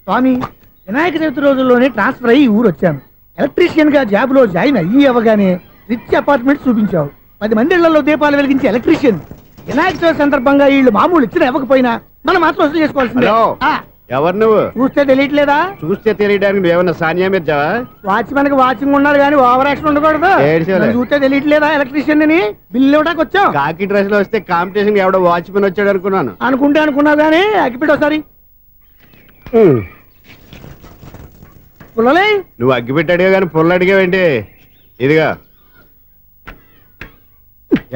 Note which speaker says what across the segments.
Speaker 1: స్వామి, వినాయక చవితి రోజుల్లోనే ట్రాన్స్ఫర్ అయ్యి ఊరు వచ్చాను. ఎలక్ట్రీషియన్ గా జాబ్ లో జాయిన్ అయ్యి అవ్వగానే రిచ్ అపార్ట్మెంట్ చూపించావు. 10 మంది ఇళ్లలో దీపాలు వెలిగించే ఎలక్ట్రీషియన్. వినాయక చవితి సందర్భంగా వీళ్ళు మామూలు ఇచ్చిన ఇవ్వకపోయినా మనం మాత్రం వసూలు చేసుకోవాల్సిందే.
Speaker 2: ఎవరు నువ్వు?
Speaker 1: చూస్తే తెలియట్లేదా?
Speaker 2: చూస్తే తెలియడానికి నువ్వేమన్నా సానియా మీర్జావా?
Speaker 1: వాచ్మెన్ కి వాచింగ్ ఉండాలి కానీ ఓవర్ యాక్షన్ ఉండకూడదు. చూస్తే తెలియట్లేదా ఎలక్ట్రీషియన్ అని? బిల్లు ఇవ్వడానికి వచ్చావు.
Speaker 2: కాకి డ్రెస్ లో వస్తే కాంపిటీషన్ ఎవడో వాచ్మెన్ వచ్చాడు అనుకున్నాను.
Speaker 1: అనుకున్నావు కానీ అగ్గిపెట్టి ఒకసారి. పుల్లలే
Speaker 2: నువ్వు అగ్గిపెట్టి అడిగా కానీ పుల్ల అడిగావేంటి? ఇదిగా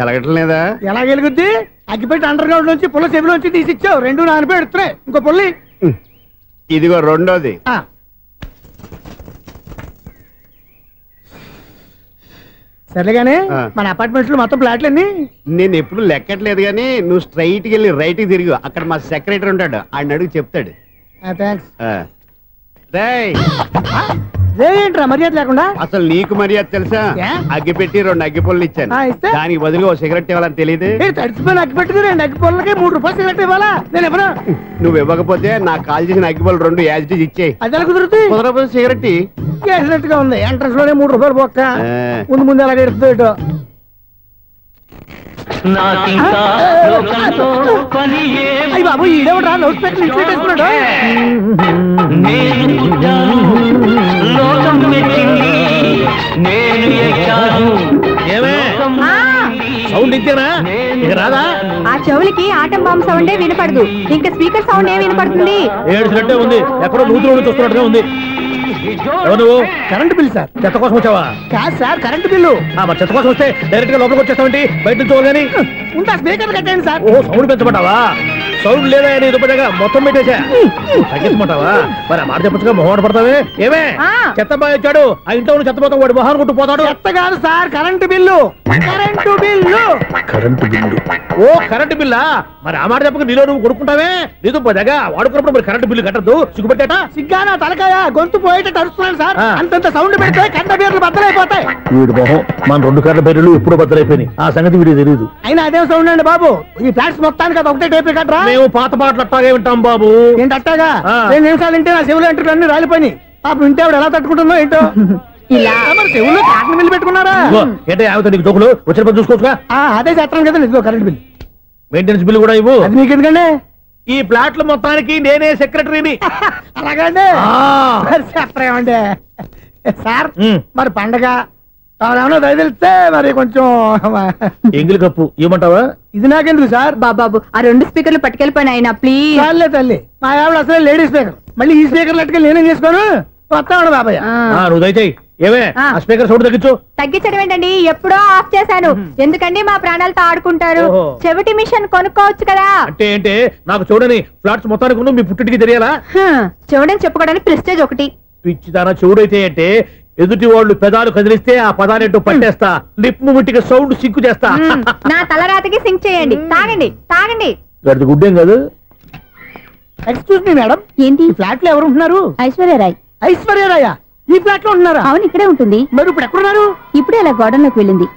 Speaker 2: ఎలగటం లేదా?
Speaker 1: ఎలా వెలుగుద్ది? అగ్గిపెట్టి అండర్ గ్రౌండ్ నుంచి పుల్ల చెవిలోంచి తీసి ఇచ్చావు. 2 నానపై ఎడుతున్నాయి. ఇంకో పుల్లి
Speaker 2: ఇదిగో రెండోది.
Speaker 1: సరేగానే మన అపార్ట్మెంట్స్ లో మొత్తం ఫ్లాట్లు అన్ని
Speaker 2: నేను ఎప్పుడు లెక్కట్లేదు కానీ నువ్వు స్ట్రైట్ కి వెళ్ళి రైట్ కి తిరిగి అక్కడ మా సెక్రటరీ ఉంటాడు, ఆయన అడుగు చెప్తాడు.
Speaker 1: ఏంట్రా మర్యాద లేకుండా?
Speaker 2: అసలు నీకు మర్యాద తెలుసా? అగ్గి పెట్టి 2 అగ్గి పుల్లలు ఇచ్చాను, దానికి బదులుగా ఓ సిగరెట్ ఇవ్వాలని తెలియదు.
Speaker 1: తడిచిపోయిన అగ్గి పెట్టి 2 అగ్గి పుల్లలకి 3 రూపాయలు సిగరెట్ ఇవ్వాలా? నేను ఎవరు?
Speaker 2: నువ్వు ఇవ్వకపోతే నాకు కాల్ చేసిన అగ్గి పుల్లలు 2 యాజిటీస్ ఇచ్చేయి.
Speaker 1: అది ఎలా కుదురుతుంది?
Speaker 2: కుదరకపోతే సిగరెట్
Speaker 1: వేసినట్టు గా ఉంది. ఎంట్రన్స్ లోనే 3 రూపాయలు పోక్క. ముందు ఎలా ఎడుతుంది? అయ్యి బాబు ఈడేవడా లౌడ్ స్పీకర్ ఇన్స్టేట్ చేసుకున్నాడు.
Speaker 3: సౌండ్ ఇచ్చానా? రాదా?
Speaker 4: ఆ చెవులకి ఆటం బాంబు సౌండే వినపడదు, ఇంకా స్పీకర్ సౌండ్ ఏ వినపడుతుంది?
Speaker 3: ఏడ్చినట్టే ఉంది, ఎక్కడో నూతులు చూస్తున్నట్టుగా ఉంది. నువ్వు
Speaker 1: కరెంట్ బిల్ సార్.
Speaker 3: చెత్త కోసం వచ్చావా?
Speaker 1: కాదు సార్, కరెంట్ బిల్లు.
Speaker 3: మరి చెత్త కోసం వస్తే డైరెక్ట్ గా లోపలికి వచ్చేస్తావంటి? బయట నుంచి కానీ
Speaker 1: ఉంటా స్పీకర్ కట్టండి సార్.
Speaker 3: ఓ సౌండ్ పెంచమంటావా? సౌండ్ లేదా దుప్పటగా మొత్తం పెట్టేసా తగ్గించమంటావా? మరి ఆ మాట చెప్పచ్చుగా మొహమాట పడతావే. ఏమే చెత్త బాగా వచ్చాడు, ఆ ఇంట్లో చెత్త పోతాం, వాడు మొహాన్ని కొట్టు పోతాడు.
Speaker 1: చెత్త కాదు sir, current bill. Current bill.
Speaker 3: Current bill. ఓ కరెంటు బిల్లా? మరి ఆ మాట చెప్పక నీలో నువ్వు కొడుకుంటావే. నీతో పోదాగా వాడుకున్నప్పుడు మరి కరెంటు బిల్లు కట్టద్దు. సిగ్గుపెట్టాట?
Speaker 1: సిగ్గానా తలకాయ? గొంతు పోయేటట్టు అరుస్తున్నాను సార్. అంతంత సౌండ్ పెడితే కంట బీర్లు బద్దలైపోతాయి.
Speaker 3: వీడు మొహం మన 2 కర్ల బీర్లు ఎప్పుడు బద్దలైపోయినాయి. ఆ సంగతి వీడికి తెలియదు.
Speaker 1: అయినా అదే సౌండ్ అండి బాబు. ఈ ఫ్లాట్స్ మొత్తానికి అది ఒకటే టేప్ కట్టరా?
Speaker 3: మేము పాత పాటలు అట్టాగే వింటాం బాబు.
Speaker 1: ఏంటి అట్టాగా? 2 నిమిషాలు వింటే నా చెవులు ఎంటర్ అన్ని రాలిపోయినాయి. పాపం వింటే ఆవిడ ఎలా తట్టుకుంటుందో ఏంటో. ఇలా మరి చెవుల్లో కాటన్ బిల్లు పెట్టుకున్నారా?
Speaker 3: ఏంటే ఆమెతో నీకు దోకులు వచ్చిన పని చూసుకోవచ్చుగా.
Speaker 1: అదే చేస్తాను కదా. ఇదిగో కరెంట్ బిల్.
Speaker 3: మెయింటెనెన్స్ బిల్లు కూడా ఇవ్వు.
Speaker 1: అది మీకు ఎందుకండి?
Speaker 3: ఈ ప్లాట్ల మొత్తానికి నేనే సెక్రటరీని.
Speaker 1: అలాగండి. చెప్పరేమండి సార్. మరి పండగ ఏమన్నా దయదలిస్తే మరి కొంచెం
Speaker 3: ఎంగిలి కప్పు ఇవ్వమంటావా?
Speaker 1: ఇది నాకెందుకు సార్?
Speaker 4: బాబాబు ఆ 2 స్పీకర్లు పట్టుకెళ్ళిపోయిన ఆయన ప్లీజ్.
Speaker 1: చాలే తల్లి, మా ఆవిడ అసలే లేడీ స్పీకర్. మళ్ళీ ఈ స్పీకర్ అట్టుకెళ్ళి నేనేం చేసుకోను? వస్తాడు బాబాయ్.
Speaker 3: నువ్వు దయచేయి. ఏమే ఆ స్పీకర్ సౌండ్ తగ్గించు.
Speaker 4: తగ్గించడం ఏంటండి, ఎప్పుడో ఆఫ్ చేశాను. ఎందుకండి మా ప్రాణాలతో ఆడుకుంటారు? చెవిటి మిషన్ కొనుక్కోవచ్చు కదా.
Speaker 3: అంటే ఏంటే నాకు చూడని ఫ్లాట్స్ మొత్తానికి మీ పుట్టింటికి తెలియాలా?
Speaker 4: చెవుడని చెప్పుకోవడానికి ప్రెస్టేజ్ ఒకటి.
Speaker 3: పిచ్చిదానా చెవుడైతే అంటే ఎదుటి వాళ్ళు పెదాలు కదిలిస్తే ఆ పదాలేంటో పట్టేస్తా. లిప్ ముట్టికి సౌండ్ సింకు చేస్తా.
Speaker 4: నా తలరాతకి సింక్ చేయండి. తాగండి తాగండి.
Speaker 3: గడిది గుడ్డేం కాదు.
Speaker 1: ఎక్స్క్యూజ్ మీ మేడం,
Speaker 4: ఏంటి
Speaker 1: ఫ్లాట్ లో ఎవరు ఉంటున్నారు?
Speaker 4: ఐశ్వర్యరాయ్.
Speaker 1: ఐశ్వర్యరాయ ఈ ఫ్లాట్ లో ఉంటున్నారా?
Speaker 4: అవును, ఇక్కడే ఉంటుంది.
Speaker 1: మరి ఇప్పుడు ఎక్కడున్నారు?
Speaker 4: ఇప్పుడే అలా గార్డెన్ లోకి వెళ్ళింది.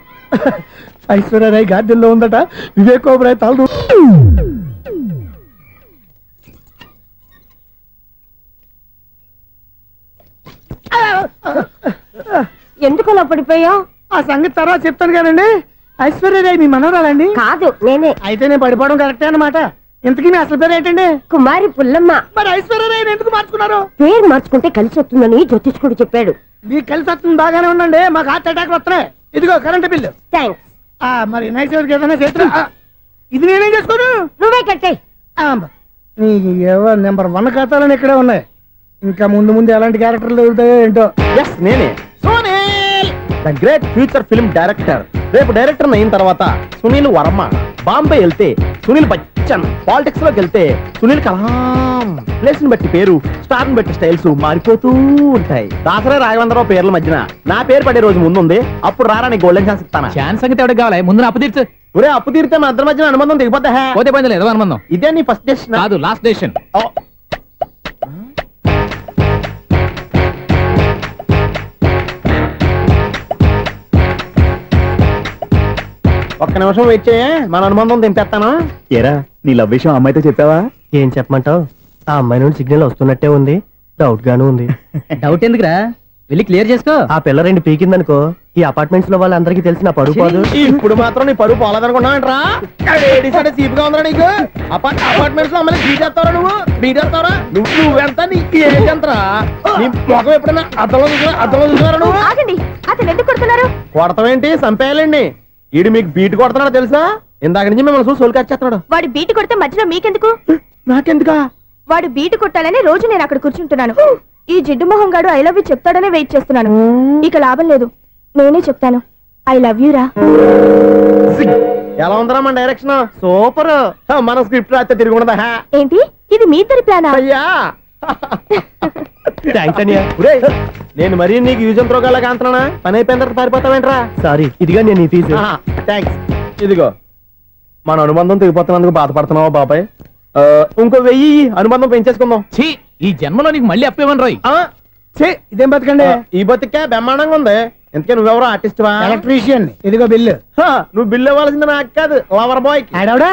Speaker 1: ఐశ్వర్యరాయ్ గార్డెన్ లో ఉందట. వివేక్ ఓబరాయ్ తలదు.
Speaker 4: ఎందుకు అలా పడిపోయావు?
Speaker 1: ఆ సంగతి తర్వాత చెప్తాను కానండి. ఐశ్వర్యరాయ్ మీ మనవరాలండి?
Speaker 4: కాదు, నేనే.
Speaker 1: అయితే నేను పడిపోవడం కరెక్టే అన్నమాట. ఇంతకీ మీ అసలు పేరు ఏంటండి?
Speaker 4: కుమారి పుల్లమ్మ.
Speaker 1: మరి ఐశ్వర్యరాయ్ ఎందుకు మార్చుకున్నారు?
Speaker 4: పేరు మార్చుకుంటే కలిసి వస్తుందని జ్యోతిష్కుడు చెప్పాడు.
Speaker 1: మీకు కలిసి వస్తుంది, బాగానే ఉండండి. మాకు హార్ట్ అటాక్ వస్తున్నాయి. ఇదిగో కరెంట్ బిల్లు.
Speaker 4: థ్యాంక్స్.
Speaker 1: మరి నైట్ ఏదైనా చేస్తా. ఇది నేనేం చేసుకోను?
Speaker 4: నువ్వే కట్టాయి.
Speaker 1: ఎవరు నెంబర్ 1 ఖాతాలని ఇక్కడే ఉన్నాయి. ఇంకా ముందు ముందు ఎలాంటి క్యారెక్టర్లు దొరుకుతాయో ఏంటో.
Speaker 3: నేనే the great future film director. రేపు డైరెక్టర్ అయిన తర్వాత సునీల్ వర్మ. బాంబే వెళ్తే సునీల్ బచ్చన్. పాలిటిక్స్ లోకి వెళ్తే సునీల్ కలాం. ప్లేస్ ని బట్టి పేరు, స్టార్ ని బట్టి స్టైల్స్ మారిపోతూ ఉంటాయి. దాసరా రాఘవేంద్రరావు పేర్ల మధ్యన నా పేరు పడే రోజు ముందుంది. అప్పుడు రారా నీ గోల్డెన్ ఛాన్స్ ఇస్తానా?
Speaker 5: ఛాన్స్ సంగతి ఎవరికి కావాలి? ముందు అప్పు తీర్చు.
Speaker 3: ఒరే అప్పు తీరితే మా ఇద్దరి మధ్యన అనుబంధం దిగిపోతా.
Speaker 5: పోతే పని లేదు అనుబంధం.
Speaker 3: ఇదే నీ ఫస్ట్ డెసిషన్
Speaker 5: కాదు, లాస్ట్ డెసిషన్.
Speaker 3: ఒక్క నిమిషం వెయిట్ చేయ, మన అనుబంధం దింపేస్తాను.
Speaker 6: ఏరా నీ లవ్ విషయం అమ్మాయితో చెప్పావా?
Speaker 7: ఏం చెప్పమంటావు? ఆ అమ్మాయి నుండి సిగ్నల్ వస్తున్నట్టే ఉంది.
Speaker 3: డౌట్ గాను ఉంది.
Speaker 5: డౌట్ ఎందుకురా, వెళ్ళి క్లియర్ చేసుకో.
Speaker 3: ఆ పిల్ల 2 పీకిందనుకో, ఈ అపార్ట్మెంట్స్ లో వాళ్ళందరికీ తెలిసిన పరుగు పోదు. ఇప్పుడు మాత్రం నీ పరుగు పోలేదనుకున్నావంటరా? సీపుగా ఉందా నీకు? అపార్ట్మెంట్స్ లో అమ్మని బీటేస్తావరా నువ్వెంత నీ ఏజ్ ఎంతరా? నీ మొఖం ఎప్పుడైనా అర్థంలో చూసారా నువ్వు?
Speaker 4: ఆగండి, అతను ఎందుకు కొడుతున్నారు?
Speaker 3: కొడతావేంటి? చంపేయాలండి. ఈడు మీకు బీట్ కొడుతున్నాడు తెలుసా? ఇందాక నుంచి మిమ్మల్ని చూసి సోల్కి వచ్చేస్తున్నాడు.
Speaker 4: వాడు బీటు కొడితే మధ్యలో మీకెందుకు?
Speaker 3: నాకెందుకా?
Speaker 4: వాడు బీటు కొట్టాలని రోజు నేను అక్కడ కూర్చుంటున్నాను. ఈ జిడ్డు మొహం గాడు ఐ లవ్ యూ చెప్తాడనే వెయిట్ చేస్తున్నాను. ఇక లాభం లేదు, నేనే చెప్తాను ఐ లవ్ యూ రా.
Speaker 3: ఎలా ఉందరా మన డైరెక్షన్? సూపర్. మన స్క్రిప్ట్ రాస్తే తిరిగి ఉండదా?
Speaker 4: ఏంటి ఇది మీ ఇద్దరి ప్లానా?
Speaker 3: అయ్యా నేను మరీ నీకు యూజ్ అంత రోగాలాగా అంటున్నా. పని అయిపోయిన తర్వాత పారిపోతావేంట్రా? సారీ, ఇదిగా నేను ఈ ఫీజు. థ్యాంక్స్. ఇదిగో, మన అనుబంధం తెగిపోతున్నందుకు బాధపడుతున్నావా బాబాయ్? ఇంకో 1000 అనుబంధం పెంచేసుకుందాం.
Speaker 5: ఛీ, ఈ జన్మలో నీకు మళ్ళీ అప్పేమని రాయ్.
Speaker 1: ఇదేం బతకండి?
Speaker 3: ఈ బతికే బ్రహ్మాండంగా ఉంది. ఎందుకే నువ్వెవరో ఆర్టిస్ట్ వా?
Speaker 1: ఎలక్ట్రీషియన్. ఇదిగో బిల్లు.
Speaker 3: నువ్వు బిల్లు ఇవ్వాల్సింది నాకు కాదు, లవర్ బాయ్.
Speaker 1: ఆడవడా?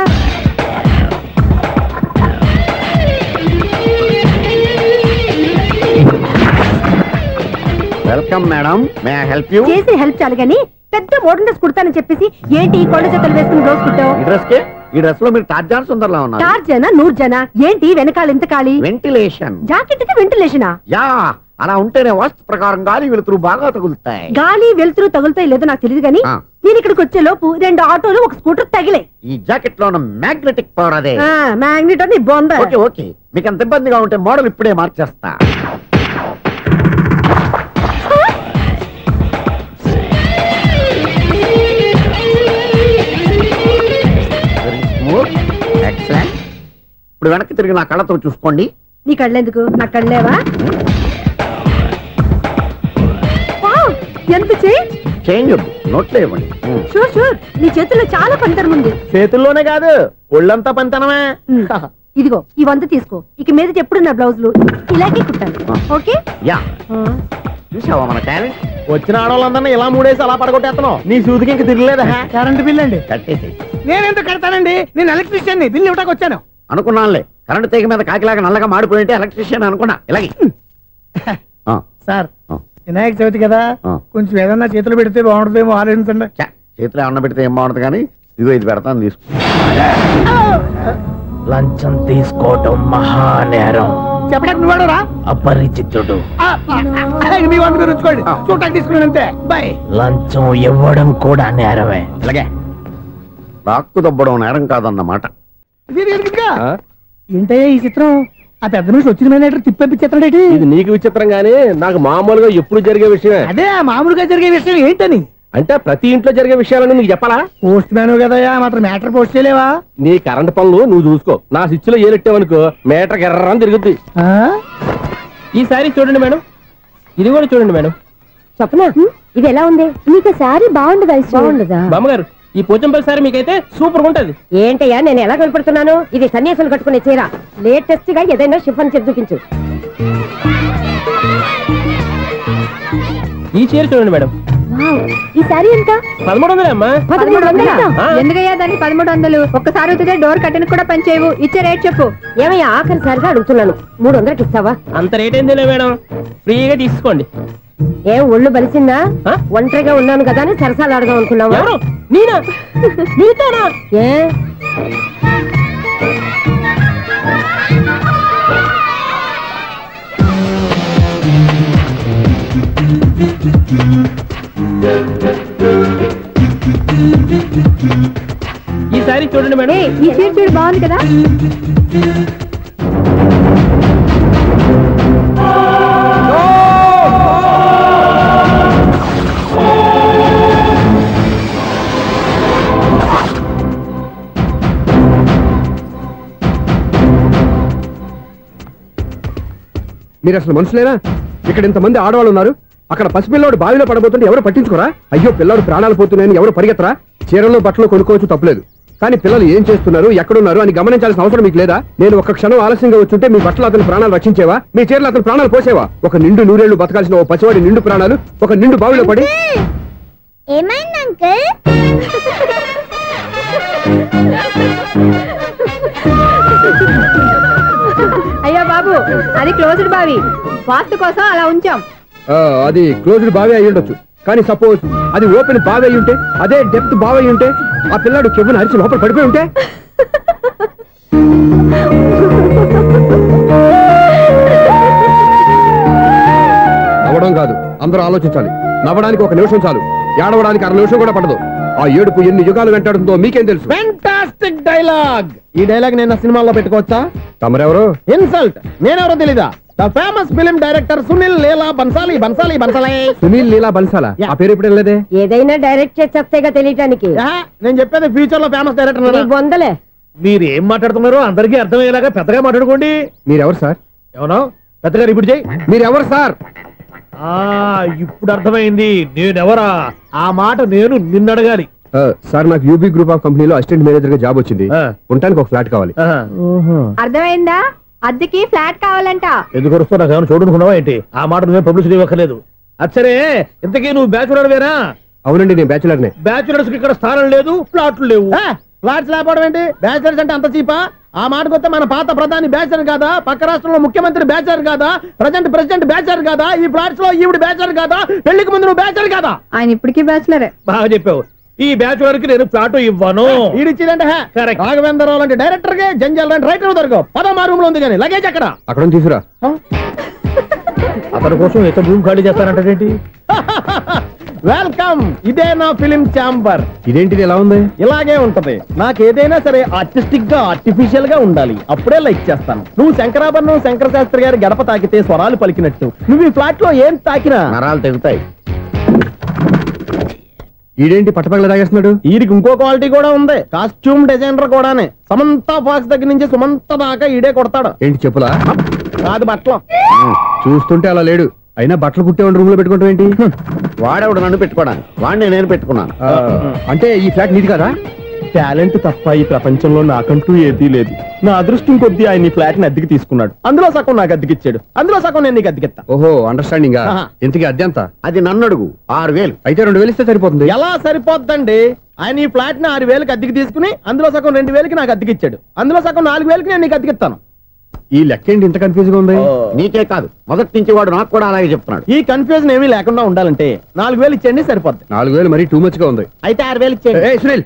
Speaker 2: Welcome madam, may I help you?
Speaker 4: చేసి హెల్ప్ చాలు గాని పెద్ద మోడల్ డ్రెస్ కుడతానని చెప్పేసి ఏంటి కొండ జతలు వేసుకుని రోజు కుట్టావు?
Speaker 2: ఈ డ్రెస్ కే, ఈ డ్రెస్ లో మీరు టార్జాన్ సుందర్లా ఉన్నారు.
Speaker 4: టార్జనా నూర్జనా ఏంటి వెనకాల ఎంత ఖాళీ?
Speaker 2: వెంటిలేషన్.
Speaker 4: జాకెట్ కి వెంటిలేషనా?
Speaker 2: యా, అలా ఉంటేనే వాస్తు ప్రకారం గాలి వెలుతురు బాగా తగులుతాయి.
Speaker 4: గాలి వెలుతురు తగులుతాయి లేదో నాకు తెలియదు గానీ నేను ఇక్కడికి వచ్చే లోపు 2 ఆటోలు 1 స్కూటర్ తగిలే.
Speaker 2: ఈ జాకెట్ లో ఉన్న మ్యాగ్నెటిక్ పవర్ అదే.
Speaker 4: మ్యాగ్నెట్ అని బొంద.
Speaker 2: ఓకే ఓకే, మీకు అంత ఇబ్బందిగా ఉంటే మోడల్ ఇప్పుడే మార్చేస్తా. ఎక్సలెంట్. ఇప్పుడు వెనక్కి తిరిగి నా కళ్ళతో చూసుకోండి.
Speaker 4: నీ కళ్ళెందుకు? నా కళ్ళేవా? ఎంత చేంజ్?
Speaker 2: చేంజ్ నోట్లో ఇవ్వండి.
Speaker 4: షూర్ షూర్, నీ చేతుల్లో చాలా పనితనం ఉంది.
Speaker 3: చేతుల్లోనే కాదు, ఒళ్ళంతా పనితనమే.
Speaker 4: ఇదిగో ఈ 100 తీసుకో. ఇక మీద ఎప్పుడు నా బ్లౌజులు ఇలాగే కుట్టాను. ఓకే?
Speaker 2: యా, చూసావా మన టాలెంట్?
Speaker 3: వచ్చిన ఆడవాళ్ళందరినీ ఇలా మూడేసి అలా పడగొట్టేస్తున్నావు. నీ సూదికి ఇంక తిరగలేదా?
Speaker 1: కరెంట్ బిల్ అండి.
Speaker 2: కట్టేసి.
Speaker 1: నేనెందుకు కడతానండి? నేను ఎలక్ట్రీషియన్. బిల్లు ఇవ్వడానికి వచ్చాను.
Speaker 2: అనుకున్నానులే, కరెంట్ తీగ మీద కాకిలాగా నల్లగా మాడిపోయింటే ఎలక్ట్రీషియన్ అనుకున్నా. ఇలాగే
Speaker 1: సార్, వినాయక చవితి కదా, కొంచెం ఏదన్నా చేతులు పెడితే బాగుంటుందేమో ఆలోచించండి.
Speaker 2: చేతిలో అన్న పెడితే ఏం బాగుంటుంది కానీ ఇదిగో ఇది పెడతాను, తీసుకో.
Speaker 3: లంచం తీసుకోవటం మహానేరం.
Speaker 1: చెప్పడానికి నువ్వాడరా?
Speaker 3: అపరిచితుడు.
Speaker 1: మీ 100 మీరు ఉంచుకోండి, చూడటానికి తీసుకున్నాను అంతే. బాయ్.
Speaker 3: లంచం ఇవ్వడం కూడా నేరమే.
Speaker 2: ఇలాగే రాక్కు దబ్బడం నేరం కాదన్నమాట.
Speaker 1: ఏంటయ్యా ఈ చిత్రం? ఆ పెద్ద నుంచి వచ్చిన మేనేటర్ తిప్పించేస్తాడేటి?
Speaker 3: ఇది నీకు విచిత్రం గానీ నాకు మామూలుగా ఎప్పుడు జరిగే విషయమే.
Speaker 1: అదే మామూలుగా జరిగే విషయం ఏంటని?
Speaker 3: అంటే ప్రతి ఇంట్లో జరిగే విషయాలని నీకు చెప్పాలా?
Speaker 1: పోస్ట్ మ్యాన్ కదయ్యా, మాత్రం మ్యాటర్ పోస్ట్ చేయలేవా?
Speaker 3: నీ కరెంట్ పనులు నువ్వు చూసుకో. నా స్విచ్ లో ఏలెట్టావనుకో మీటర్ ఎర్రని తిరుగుద్ది. ఈసారి చూడండి మేడం, ఇది కూడా చూడండి మేడం.
Speaker 4: చెప్పనా? ఇది ఎలా ఉంది? నీకు సారీ బాగుండదా? బాగుండదా
Speaker 3: బామ్మగారు? ఈ పోచంపల్లి సారీ మీకైతే సూపర్ ఉంటది.
Speaker 4: ఏంటయ్యా నేను ఎలా కనపడుతున్నాను? ఇది సన్యాసులు కట్టుకునే చీర. లేటెస్ట్ గా ఏదైనా షిఫాన్ చేసి చూపించు.
Speaker 3: ఈ చీర చూడండి మేడం.
Speaker 4: ఈ సారీ ఎంత?
Speaker 3: 1300 అమ్మా.
Speaker 4: 1300? ఎందుకయ్యా దానికి 1300? ఒక్కసారి అవుతుందే డోర్ కట్టెన్ కూడా పని చేయవు. ఇచ్చే రేట్ చెప్పు. ఏమయ్యా ఆఖరిసారిగా అడుగుతున్నాను, 300కి ఇస్తావా?
Speaker 3: అంత రేట్ ఏందిలే మేడం, ఫ్రీగా తీసుకోండి.
Speaker 4: ఏం ఒళ్ళు బలిసిందా? ఒంటరిగా ఉన్నాను కదా అని సరసాలు అడగా అనుకున్నావా?
Speaker 3: ఎవరు? నేనా? నీతోనా?
Speaker 4: ఏ
Speaker 3: ఈ సారీ చూడండి మేడం.
Speaker 4: ఈ చీర చూడు, బాగుంది కదా?
Speaker 6: మీరు అసలు మనుషులేనా? ఇక్కడ ఇంతమంది ఆడవాళ్ళు ఉన్నారు, అక్కడ పసిపిల్లాడు బావిలో పడబోతుంటే ఎవరు పట్టించుకోరా? అయ్యో పిల్లాడు ప్రాణాలు పోతున్నాయని ఎవరు పరిగెత్తరా? చీరలు బట్టలు కొనుక్కోవచ్చు, తప్పులేదు. కానీ పిల్లలు ఏం చేస్తున్నారు, ఎక్కడున్నారు అని గమనించాల్సిన అవసరం మీకు లేదా? నేను ఒక్క క్షణం ఆలస్యంగా వచ్చుంటే మీ బట్టలు అతని ప్రాణాలు రక్షించేవా? మీ చీరలు అతని ప్రాణాలు పోసేవా? ఒక నిండు 100 ఏళ్లు బతకాల్సిన ఓ పసివాడి నిండు ప్రాణాలు ఒక నిండు బావిలో పడి.
Speaker 4: ఏమైంది అంకుల్? అయ్యో బాబు
Speaker 7: బాబు అది క్లోజ్డ్ బావి వాస్తు కోసం అలా ఉంచాం.
Speaker 6: అది క్లోజ్డ్ బావి అయి ఉండొచ్చు, కానీ సపోజ్ అది ఓపెన్ బావి అయి ఉంటే, అదే డెప్త్ బావి అయి ఉంటే, ఆ పిల్లాడు కెవ్వును అరిచి లోపల పడిపోయి ఉంటే. నవ్వడం కాదు, అందరూ ఆలోచించాలి. నవ్వడానికి 1 నిమిషం చాలు, ఏడవడానికి 1/2 నిమిషం కూడా పడదు. ఆ ఏడుపు ఎన్ని యుగాలు వెంటాడుతుందో మీకేం తెలుసు?
Speaker 3: Fantastic dialogue. ఈ డైలాగ్ నేను సినిమాలో పెట్టుకోవచ్చా?
Speaker 6: తమరెవరు?
Speaker 3: ఇన్సల్ట్. నేనెవరో తెలీదా? The famous film director Sunil Leela Bhansali. Bhansali Bhansali
Speaker 6: Sunil Leela బన్సాలా? ఆ పేరు ఇప్పుడు లేదే.
Speaker 7: ఏదైనా డైరెక్ట్ చేసేస్తేగా తెలియటానికి.
Speaker 3: నేను చెప్పేది ఫ్యూచర్ లో ఫేమస్ డైరెక్టర్.
Speaker 7: బొందలే.
Speaker 5: మీరు ఏం మాట్లాడుతున్నారో అందరికీ అర్థమయ్యేలాగా పెద్దగా మాట్లాడుకోండి.
Speaker 6: మీరెవరు సార్?
Speaker 5: ఏమన్నా పెద్దగా రిపీట్ చేయి.
Speaker 6: మీరెవరు సార్?
Speaker 5: ఇప్పుడు అర్థమైంది నేనెవరా. ఆ మాట నేను నిన్నడగాలి.
Speaker 6: సార్, నాకు యూబీ గ్రూప్ ఆఫ్ కంపెనీలో అసిస్టెంట్ మేనేజర్ గా జాబ్ వచ్చింది. ఉండటానికి ఒక ఫ్లాట్ కావాలి.
Speaker 7: అర్థమైందా? అద్దెకి ఫ్లాట్ కావాలంట.
Speaker 5: ఎందుకు వస్తావు? నాకు ఏమైనా చూడనుకున్నావా ఏంటి? ఆ మాట నువ్వే పబ్లిసిటీ ఇవ్వక్కర్లేదు. అచ్చరే, ఇంతకీ నువ్వు బ్యాచులర్ వేరా?
Speaker 6: అవునండి, నేను బ్యాచులర్నే.
Speaker 5: బ్యాచులర్స్ కి ఇక్కడ స్థానం లేదు, ఫ్లాట్లు లేవు.
Speaker 3: ఫ్లాట్స్ లేకపోవడం ఏంటి? బ్యాచిలర్స్ అంటే అంత చీపా? ఆ మాటకొస్తే మన పాత ప్రధాని బ్యాచర్ కాదా? పక్క రాష్ట్రంలో ముఖ్యమంత్రి బ్యాచర్ కాదా? ప్రెసిడెంట్ బ్యాచర్ కాదా? ఈ ఫ్లాట్స్ లో ఈవిడ బ్యాచర్ కాదా? పెళ్లికి ముందు నువ్వు బ్యాచర్ కాదా?
Speaker 7: ఆయన ఇప్పటికీ బ్యాచులరే.
Speaker 5: బాగా చెప్పావు. ఈ బ్యాచులర్ కి నేను ఫ్లాట్ ఇవ్వను.
Speaker 3: ఈడిచ్చిందంటే రాఘవేంద్రరావు లాంటి డైరెక్టర్ కి జంజల్ లాంటి రైటర్ దొరకవు. 10వ రూమ్ లో ఉంది కానీ లగేజ్ అక్కడ.
Speaker 6: అక్కడ తీసుకురా.
Speaker 5: అతని కోసం ఎంత రూమ్ ఖాళీ చేస్తానంటే
Speaker 3: వెల్కమ్. ఇదే నా ఫిలిం ఛాంబర్.
Speaker 6: ఇదేంటిది ఎలా ఉంది?
Speaker 3: ఇలాగే ఉంటది. నాకు ఏదైనా సరే ఆర్టిస్టిక్ గా ఆర్టిఫిషియల్ గా ఉండాలి, అప్పుడే లైక్ చేస్తాను. నువ్వు శంకరాభరణం శంకర శాస్త్రి గారి గడప తాకితే స్వరాలు పలికినట్టు నువ్వు ఈ ఫ్లాట్ లో ఏం తాకినా
Speaker 2: నరాలు తెగుతాయి.
Speaker 6: ఈడేంటి పట్టపగల తాగేస్తున్నాడు?
Speaker 3: వీరికి ఇంకో క్వాలిటీ కూడా ఉంది. కాస్ట్యూమ్ డిజైనర్ కూడానే. సమంత ఫాక్స్ దగ్గర నుంచి సుమంత దాకా ఈడే కొడతాడు.
Speaker 6: ఏంటి చెప్పులా?
Speaker 3: కాదు, బట్టలు.
Speaker 6: చూస్తుంటే అలా లేడు. అయినా బట్టలు కుట్టేవాడి రూమ్ లో పెట్టుకుంటాం ఏంటి?
Speaker 2: వాడేవాడు నన్ను పెట్టుకోవడానికి, వాడిని నేను పెట్టుకున్నాను.
Speaker 6: అంటే ఈ ఫ్లాట్ నీది కదా?
Speaker 3: టాలెంట్ తప్ప ఈ ప్రపంచంలో నాకంటూ ఏదీ లేదు. నా అదృష్టం కొద్దీ ఆయన ఈ ఫ్లాట్ ని అద్దెకి తీసుకున్నాడు. అందులో సగం నాకు అద్దెకిచ్చాడు, అందులో సగం నేను నీకు అద్దెకిస్తా.
Speaker 6: ఓహో, అండర్స్టాండింగ్. ఇంతకీ అద్దె ఎంత?
Speaker 2: అది నన్ను అడుగు. 6000.
Speaker 6: అయితే 2000 ఇస్తే సరిపోతుంది.
Speaker 3: ఎలా సరిపోద్దండి? ఆయన ఈ ఫ్లాట్ ని 6000కి అద్దెకి తీసుకుని అందులో సగం 2000కి నాకు అద్దెకిచ్చాడు, అందులో సగం 4000కి నేను నీకు అద్దెకిస్తాను.
Speaker 6: ఈ లెక్క ఏంటి ఇంత కన్ఫ్యూజ్ గా ఉంది?
Speaker 2: నీకే కాదు, మొదటి నుంచి వాడు నాకు కూడా అలాగే చెప్తున్నాడు.
Speaker 3: ఈ కన్ఫ్యూజన్ ఏమీ లేకుండా ఉండాలంటే 4000 ఇచ్చేయండి, సరిపోద్ది.
Speaker 6: 4000 మరీ టూ మచ్ గా ఉంది.
Speaker 3: అయితే 6000 ఇచ్చేయండి.
Speaker 6: ఏయ్ సునీల్,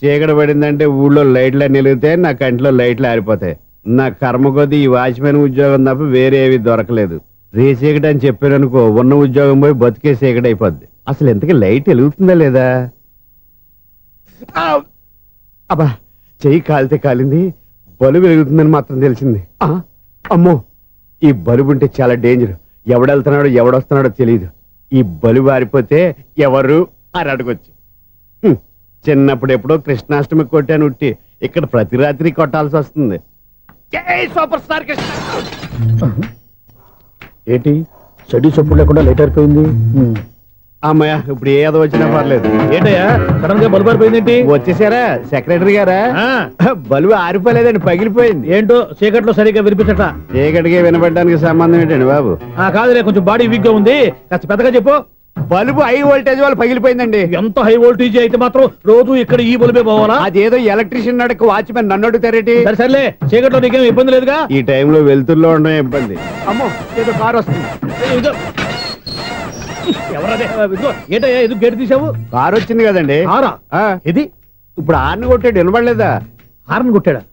Speaker 2: చీకటి పడిందంటే ఊళ్ళో లైట్లు నిలిగితే నా కంటిలో లైట్లు ఆరిపోతాయి. నా కర్మ కొద్దీ ఈ వాచ్మెన్ ఉద్యోగం తప్ప వేరే ఏవి దొరకలేదు. రేచీకటి అని చెప్పారనుకో, ఉన్న ఉద్యోగం పోయి బతికే చీకటి అయిపోద్ది. అసలు ఎంతకీ లైట్ వెలుగుతుందా లేదా? అబ్బా, చెయ్యి కాలితే కాలింది, బలుబు వెలుగుతుందని మాత్రం తెలిసింది. అమ్మో, ఈ బలుబు ఉంటే చాలా డేంజర్. ఎవడెళ్తున్నాడో ఎవడొస్తున్నాడో తెలియదు. ఈ బలుబు ఆరిపోతే ఎవరు అని అడగొచ్చు. చిన్నప్పుడు ఎప్పుడో కృష్ణాష్టమి కొట్టాను ఉట్టి, ఇక్కడ ప్రతి రాత్రి కొట్టాల్సి వస్తుంది. Super star Krishna.
Speaker 5: ఏంటి చెడు చప్పుడు లేకుండా లైట్ అయిపోయింది?
Speaker 2: అమ్మయ్య, ఇప్పుడు ఏదో వచ్చినా పర్లేదు.
Speaker 5: ఏంటయ్యా సడన్ గా బల్బు ఆరిపోయింది ఏంటి?
Speaker 2: వచ్చేసారా సెక్రటరీ గారా? బలుబు ఆరిపోలేదండి, పగిలిపోయింది.
Speaker 5: ఏంటో చీకట్లో సరిగ్గా వినిపించట.
Speaker 2: చీకటికి వినపడడానికి సంబంధం ఏంటండి బాబు?
Speaker 5: కాదులే, కొంచెం బాడీ వీక్ గా ఉంది, కాస్త పెద్దగా చెప్పు.
Speaker 2: బల్బు హై వోల్టేజ్ వాళ్ళు పగిలిపోయిందండి.
Speaker 5: ఎంత హై వోల్టేజ్ అయితే మాత్రం రోజు ఇక్కడ ఈ బల్బే పోవాలా?
Speaker 2: అదేదో ఎలక్ట్రీషియన్ నడక వాచ్మెన్ నన్ను అడుగుతారేటి?
Speaker 5: సర్లే, చీకట్లో నీకేం ఇబ్బంది లేదుగా?
Speaker 2: ఈ టైంలో వెళ్తుల్లో ఉండడం ఇబ్బంది. అమ్మో, ఏదో కారు వస్తుంది.
Speaker 5: ఎవరదే? ఏంటయ్యా ఎందుకు గేటు తీసావు?
Speaker 2: కారు వచ్చింది కదండి.
Speaker 5: కారా?
Speaker 2: ఇది ఇప్పుడు హార్న్ కొట్టాడు, వినపడలేదా?
Speaker 5: హార్న్ కొట్టాడా?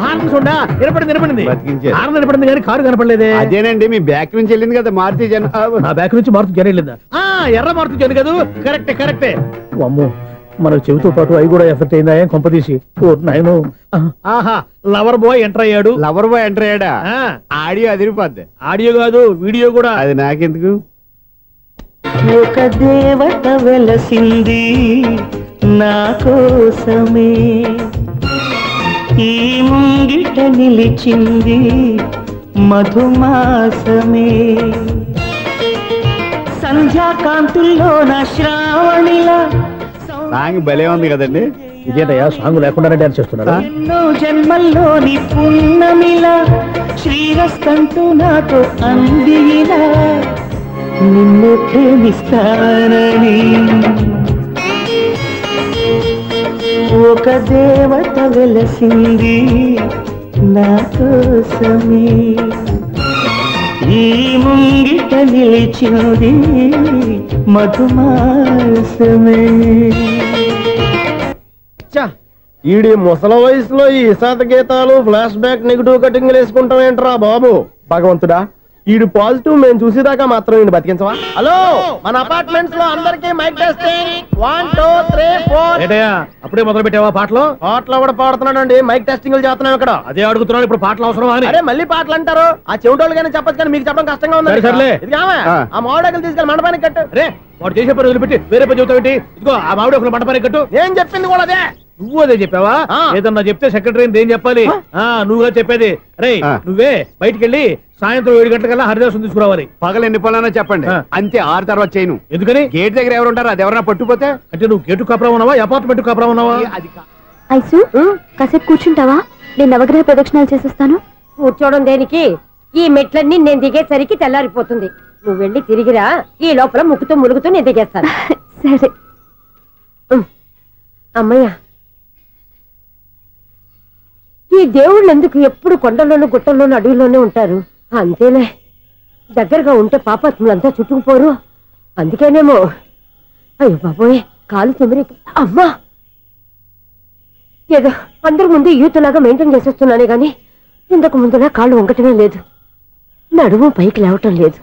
Speaker 5: హార్న్ చూడా వినపడింది.
Speaker 2: బతికించాడు.
Speaker 5: హార్న్ వినపడింది కానీ కారు కనపడలేదే.
Speaker 2: అదేనండి, మీ బ్యాక్ నుంచి వెళ్ళింది కదా మారుతి జన.
Speaker 5: నా బ్యాక్ నుంచి మారుతి జన వెళ్ళిందా? ఎర్ర మారుతి జన కదా? కరెక్టే. అమ్మో, మన చెవితో పాటు అవి కూడా ఎఫెక్ట్ అయిందా? ఏం కొంపదీసి? నాయను, ఆహా, లవర్ బాయ్ ఎంటర్ అయ్యాడు.
Speaker 2: లవర్ బాయ్ ఎంటర్ అయ్యాడా? ఆడియో అదిరిపోద్ది.
Speaker 5: ఆడియో కాదు, వీడియో కూడా.
Speaker 2: అది నాకెందుకు?
Speaker 8: ఒక దేవత వెలసింది నా కోసమే, ఈ ముంగిట నిలిచింది మధుమాసమే, సంధ్యాకాంతుల్లో నా శ్రావణిలా.
Speaker 2: సాంగ్ భలే ఉంది కదండి.
Speaker 5: ఇదేంటయ్యా సాంగ్ లేకుండానే డాన్స్ చేస్తున్నారా?
Speaker 8: ఎన్నో జన్మల్లోని పున్నమిలా శ్రీరస్తంటూ నాతో అందిలా, నిన్ను ప్రేమిస్తానని. ఒక దేవత వెలసింది నా కోసమే ఈ ముంగిట నిలిచింది మధుమాసమే.
Speaker 3: ఈడి ముసల వయసులో ఈ ఇసాత గీతాలు ఫ్లాష్ బ్యాక్ నెగిటివ్ కటింగ్ వేసుకుంటాం ఏంట్రా బాబు. భగవంతుడా, ఈడు పాజిటివ్ మేము చూసేదాకా మాత్రం ఈయన బతికించవా. హలో, మన అపార్ట్మెంట్స్ లో అందరికి మైక్ టెస్టింగ్ 1 2 3 4.
Speaker 5: ఏంటయ్యా అప్పుడే మొదలు పెట్టావా పాటలు?
Speaker 3: పాటలు కూడా పాడుతున్నాడు అండి, మైక్ టెస్టింగ్ చేస్తున్నాం ఇక్కడ.
Speaker 5: అదే అడుగుతున్నాను, ఇప్పుడు పాటలు అవసరమా అని.
Speaker 3: అరే మళ్ళీ పాటలు అంటారు, ఆ చెవిటోళ్ళు కానీ చెప్పచ్చు కానీ మీకు చెప్పడం కష్టంగా ఉంది.
Speaker 5: సర్లే.
Speaker 3: ఇది ఆ మామిడాకులు తీసుకెళ్ళి మండపానికి కట్టు.
Speaker 5: రే వాడు చేసే పని వదిలిపెట్టి వేరే పని చెబుతావు ఏంటి? ఇదిగో ఆ మామిడి ఒక మంటపానికి కట్టు.
Speaker 3: నేను చెప్పింది కూడా అదే.
Speaker 5: నువ్వు అదే చెప్పావా? ఏదన్నా చెప్తే సెక్రటరీ ఏం చెప్పాలి? నువ్వుగా చెప్పేది. రే నువ్వే బయటికి వెళ్ళి సాయంత్రం 7 గంటలకల్లా హరిదాసు తీసుకురావాలి.
Speaker 2: పగలు ఎన్ని పనులన్నా చెప్పండి, అంతే 6 తర్వాత చేయను.
Speaker 5: ఎందుకని?
Speaker 2: గేట్ దగ్గర ఎవరు ఉంటారు, అది ఎవరన్నా పట్టుపోతే.
Speaker 5: అంటే నువ్వు గేటు కాపురా ఉన్నావా, అపార్ట్మెంట్ కాపురా ఉన్నావా?
Speaker 4: ఐసు కాసేపు కూర్చుంటావా? నేను నవగ్రహ ప్రదక్షిణాలు చేసేస్తాను.
Speaker 7: కూర్చోవడం దేనికి? ఈ మెట్లన్నీ నేను దిగేసరికి తెల్లారిపోతుంది. నువ్వు వెళ్ళి తిరిగిరా, ఈ లోపల ముక్కుతూ ములుగుతూ నేను దిగేస్తాను.
Speaker 4: సరే
Speaker 7: అమ్మయ్య, ఈ దేవుళ్ళు ఎందుకు ఎప్పుడు కొండల్లోనూ గుట్టల్లోనూ అడవిలోనే ఉంటారు? అంతేలే, దగ్గరగా ఉంటే పాపాత్ములంతా చుట్టుకుపోరు. అందుకేనేమో. అయ్యో బాబోయ్, కాలు తిమిరి. అమ్మా, ఏదో అందరి ముందు యూత్లాగా మెయింటైన్ చేసేస్తున్నానే గాని ఇంతకు ముందులా కాళ్ళు వంకటమే లేదు, నడుము పైకి లేవటం లేదు.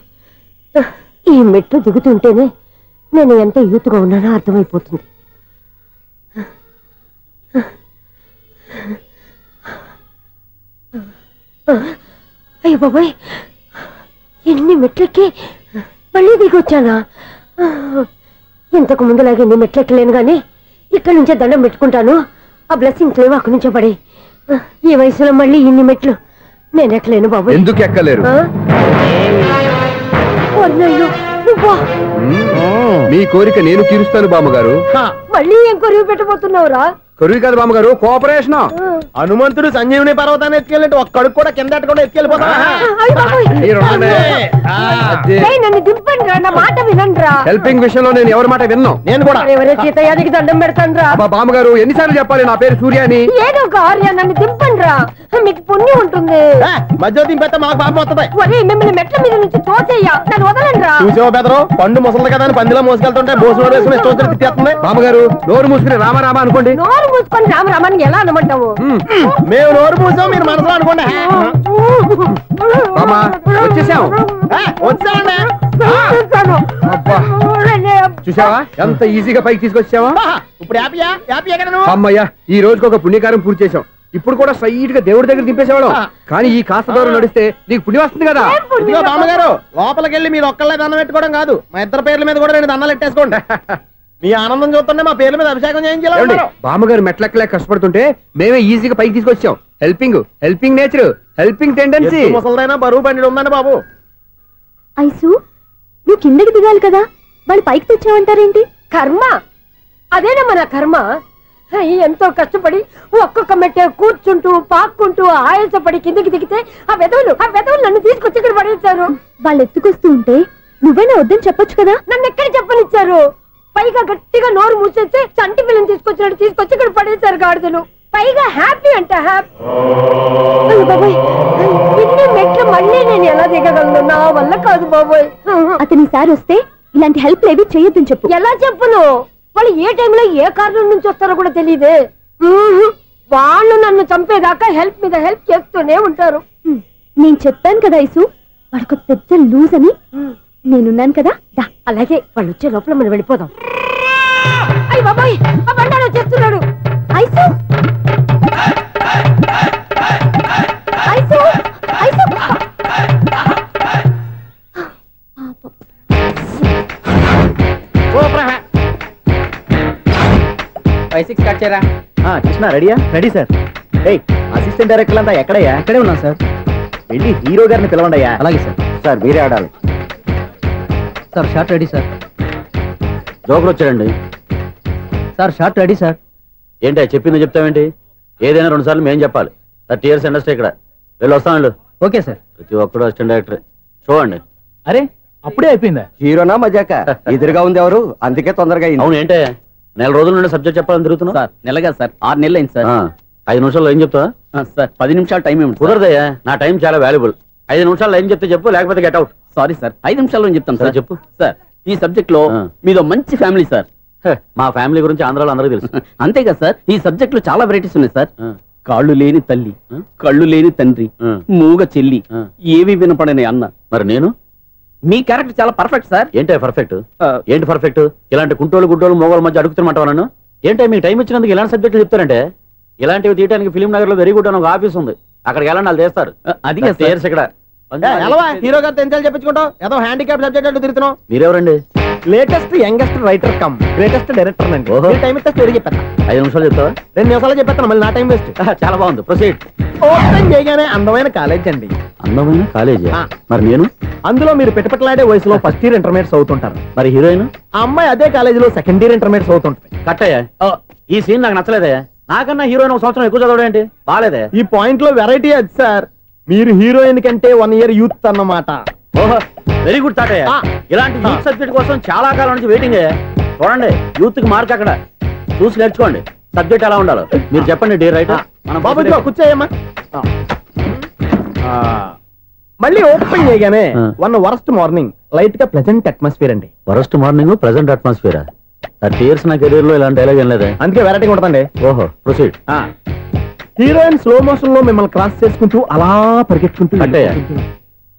Speaker 7: ఈ మెట్లు దిగుతుంటేనే నేను ఎంత యూత్గా ఉన్నానో అర్థమైపోతుంది. అయ్యో బాబాయ్, ఎన్ని మెట్లెక్కి మళ్ళీ దిగొచ్చానా? ఇంతకు ముందులాగే ఎన్ని మెట్లెక్కలేను గాని ఇక్కడి నుంచే దండం పెట్టుకుంటాను. ఆ బ్లెస్సింగ్స్ లేవు అక్కడి నుంచే పడి. ఈ వయసులో మళ్ళీ ఇన్ని మెట్లు నేను ఎక్కలేను బాబాయ్.
Speaker 6: ఎందుకు ఎక్కలేరు? మీ కోరిక నేను తీరుస్తాను బామ్మగారు.
Speaker 7: మళ్ళీ ఏం కొరివి పెట్టబోతున్నావురా?
Speaker 6: కొరివి కాదు బామ్మగారు, కోఆపరేషన్.
Speaker 3: హనుమంతుడు సంజీవుని పర్వతాన్ని ఎత్తుకెళ్ళి ఒక్కడికి కూడా కింద ఎట్టకుండా ఎత్తుకెళ్ళిపోతా.
Speaker 7: నన్ను దింపండి రా, నా మాట వినండిరా.
Speaker 6: హెల్పింగ్ విషయంలో నేను ఎవరి మాట విన్నాను.
Speaker 3: నేను కూడా
Speaker 7: ఎవరే సీతయ్యానికి దండం పెడతాను రా.
Speaker 6: బామ్మగారు ఎన్నిసార్లు చెప్పాలి నా పేరు సూర్యాని?
Speaker 7: ఏదో ఒక ఆర్య, నన్ను దింపండి రా, మీకు పుణ్యం ఉంటుంది.
Speaker 3: మధ్య దింపేస్తే మాకు పాపం వస్తుంది.
Speaker 7: మిమ్మల్ని మెట్ల మీద నుంచి తోసేయ్యా, నన్ను వదలండి రా.
Speaker 3: చూసావా బెదరు, పండు ముసలి కదా అని పందిలో మోసుకెళ్తుంటే బోసు వేసుకుని ఇష్టం తిట్టేస్తుంది.
Speaker 6: బామ్మగారు నోరు మూసుకుని రామారామ అనుకోండి.
Speaker 7: నోరు మూసుకొని రామరామాన్ని ఎలా అనమంటావు?
Speaker 3: మేము నోరు మూసాం, మీరు మనసులో అనుకోండి.
Speaker 6: వచ్చేసాం.
Speaker 3: వచ్చామండి.
Speaker 6: చూసావా ఎంత ఈజీగా పైకి తీసుకొచ్చావా?
Speaker 3: ఇప్పుడు హ్యాపీ ఎక్కడ నువ్వు?
Speaker 6: అమ్మయ్యా, ఈ రోజుకి ఒక పుణ్యకారం పూర్తి చేసాం. ఇప్పుడు కూడా స్ట్రైట్ గా దేవుడి దగ్గర దింపేసేవాళ్ళం. కానీ ఈ కాస్త దూరం నడిస్తే నీకు పుణ్యం వస్తుంది కదా.
Speaker 3: ఇదిగో బామ్మగారు, లోపలికి వెళ్ళి మీరు ఒక్కళ్ళే దండం పెట్టుకోవడం కాదు, మా ఇద్దరు పేర్ల మీద కూడా 2 దండాలు ఎట్టేసుకోండి. మీ ఆనందం చూస్తుంటే మా పేర్ల మీద అభిషేకం చేయించాలి.
Speaker 6: బామ్మగారు మెట్లెక్కలే కష్టపడుతుంటే మేమే ఈజీగా పైకి తీసుకొచ్చాం. Helping nature, helping tendency.
Speaker 3: ముసలిదైనా బరువు బండి ఉందండి బాబు.
Speaker 4: ఐసు నువ్వు కిందకి దిగాలి కదా, వాళ్ళు పైకి తెచ్చావంటారేంటి?
Speaker 7: కర్మ, అదేనమ్మా నా కర్మ. ఎంతో కష్టపడి ఒక్కొక్క మెట్టే కూర్చుంటూ పాక్కుంటూ ఆయాసపడి కిందకి దిగితే ఆ వెధవులు నన్ను తీసుకొచ్చి ఇక్కడ పడేశారు.
Speaker 4: వాళ్ళు ఎత్తుకొస్తూ ఉంటే నువ్వేనా వద్దని చెప్పొచ్చు కదా.
Speaker 7: నన్ను ఎక్కడ చెప్పనిచ్చారు? పైగా గట్టిగా నోరు మూసేస్తే చంటి పిల్లని తీసుకొచ్చినట్టు తీసుకొచ్చి ఇక్కడ పడేశారు గాడిదలు. పైగా హ్యాపీ అంట హ్యాపీ. బాబోయ్, ఇన్ని మెట్లు మళ్ళీ నేను ఎలా దిగగలను? నా వల్ల కాదు బాబోయ్.
Speaker 4: అతని సారి వస్తే ఇలాంటి హెల్ప్ లేవి చేయొద్దని చెప్పు.
Speaker 7: ఎలా చెప్పును? వాళ్ళు ఏ టైంలో ఏ కారణం నుంచి వస్తారో కూడా తెలియదే. వాళ్ళు నన్ను చంపేదాకా హెల్ప్ మీద హెల్ప్ చేస్తూనే ఉంటారు.
Speaker 4: నేను చెప్పాను కదా ఐసు, వాడికి పెద్ద లూజ్ అని. నేనున్నాను కదా.
Speaker 7: అలాగే వాళ్ళు వచ్చే లోపల మనం వెళ్ళిపోదాం. అయ్య బాబాయ్, ఆ బండారు వచ్చేస్తున్నాడు.
Speaker 4: ఐసు ఐసు ఐసు
Speaker 3: 5-6 కట్ చేయరా. కృష్ణ రెడీయా? Ready sir. అసిస్టెంట్ డైరెక్టర్ అంతా ఎక్కడయ్యా? ఇక్కడే ఉన్నాం సార్. వెళ్ళి హీరో గారిని పిలవండి అయ్యా. అలాగే సార్. సార్ మీరే ఆడాలి sir. Short ready sir. Joker వచ్చాడండి సార్. Short ready sir. ఏంటి చెప్పింది చెప్తావేంటి? ఏదైనా 2 సార్లు మేము చెప్పాలి. 30 years ఇండస్ట్రీ ఇక్కడ. వెళ్ళి వస్తాం వెళ్ళు. Okay sir. ప్రతి ఒక్కడు అసిస్టెంట్ డైరెక్టర్. చూడండి.
Speaker 5: అరే అప్పుడే అయిపోయిందా?
Speaker 3: హీరోనా మజాక? ఎదురుగా ఉంది ఎవరు, అందుకే తొందరగా. అవును ఏంటే 4 రోజుల నుండి సబ్జెక్ట్ చెప్పాలని తిరుగుతున్నా సార్. నెల కాదు సార్, 6 నెలలు అయింది సార్. 5 నిమిషాల్లో ఏం చెప్తా?
Speaker 9: సార్ 10 నిమిషాలు టైం ఏమిటి?
Speaker 10: కుదరదయ్యా, నా టైం చాలా వాల్యుబుల్. 5 నిమిషాలు లైన్ చెప్తే చెప్పు, లేకపోతే గెట్ అవుట్.
Speaker 9: సారీ సార్, 5 నిమిషాల్లో చెప్తాను సార్.
Speaker 10: చెప్పు.
Speaker 9: సార్, ఈ సబ్జెక్ట్ లో మీదో మంచి ఫ్యామిలీ సార్.
Speaker 10: మా ఫ్యామిలీ గురించి ఆంధ్రాలో అందరికీ తెలుసు.
Speaker 9: అంతేగా సార్, ఈ సబ్జెక్ట్ లో చాలా వెరైటీస్ ఉన్నాయి సార్. కాళ్ళు లేని తల్లి, కళ్ళు లేని తండ్రి, మూగ చెల్లి, ఏవి వినపడని అన్న.
Speaker 10: మరి నేను
Speaker 9: మీ క్యారెక్టర్ చాలా పర్ఫెక్ట్ సార్.
Speaker 10: ఏంటి పర్ఫెక్ట్? ఏంటి పర్ఫెక్ట్? ఇలాంటి కుంటోలు గుడ్డోలు మోగోల మధ్య అడుగుతున్నమాట నన్ను. ఏంటంటే మీకు టైం ఇచ్చినందుకు ఇలాంటి సబ్జెక్టులు చెప్తారంటే, ఇలాంటివి తీయడానికి ఫిలిం నగర్ లో వెరీ గుడ్ అని ఒక ఆఫీస్ ఉంది, అక్కడికి వెళ్ళండి, వాళ్ళు చేస్తారు.
Speaker 9: అది
Speaker 10: ఇక్కడ
Speaker 3: హీరో గారు తెంచాలి చెప్పించుకుంటావు, ఏదో హ్యాండిక్యాప్ సబ్జెక్ట్ అంటూ తిరుగుతున్నావు.
Speaker 10: మీరెవరండి?
Speaker 3: Latest youngest writer cum greatest director అండి. టైం ఇస్తే స్టోరీ చెప్పేస్తా.
Speaker 10: 5 నిమిషాలు చెప్తావా?
Speaker 3: 2 నిమిషాలు చెప్పేస్తాను, మళ్ళీ నా టైం వేస్ట్.
Speaker 10: చాలా బాగుంది, ప్రొసీడ్.
Speaker 3: ఓపెన్ చేయగానే అందమైన కాలేజ్ అండి.
Speaker 10: అందమైన కాలేజీ? మరి నేను
Speaker 3: అందులో మీరు పెట్టుపట్లాడే వయసులో ఫస్ట్ ఇయర్ ఇంటర్మీడియట్స్ అవుతుంటారు.
Speaker 10: మరి హీరోయిన్?
Speaker 3: ఆ అమ్మాయి అదే కాలేజీలో సెకండ్ ఇయర్ ఇంటర్మీడియట్స్ అవుతుంటుంది.
Speaker 10: కట్టయ్యా, ఈ సీన్ నాకు నచ్చలేదయ్యా. నాకన్నా హీరోయిన్ 1 సంవత్సరం ఎక్కువ చదవడం ఏంటి? బాగాలేదే.
Speaker 3: ఈ పాయింట్ లో వెరైటీ అది సార్, మీరు హీరోయిన్ కంటే 1 ఇయర్ యూత్ అన్నమాట.
Speaker 10: ఓహో, వెరీ గుడ్ తాటయ్య. ఇలాంటి యూత్ సబ్జెక్ట్ కోసం చాలా కాలం నుంచి వెయిటింగ్. చూడండి, యూత్ కి మార్క్ అక్కడ చూసి నేర్చుకోండి. సబ్జెక్ట్ ఎలా ఉండాలో మీరు చెప్పండి. డే రైటర్
Speaker 3: బాబు కూర్చోయమ్మా. మళ్ళీ ఓపెన్ చేయగానే వన్ వరస్ట్ మార్నింగ్, లైట్ గా ప్లెజెంట్ అట్మాస్ఫియర్ అండి.
Speaker 10: Worst morning, present atmosphere. 30 years నా కెరీర్ లో ఇలాంటి డైలాగ్ ఏం లేదా?
Speaker 3: అందుకే వెరైటీగా ఉంటుందండి.
Speaker 10: ఓహో, ప్రొసీడ్.
Speaker 3: హీరోయిన్ స్లో మోషన్ లో మిమ్మల్ని క్రాస్ చేసుకుంటూ అలా పరిగెట్టుకుంటూ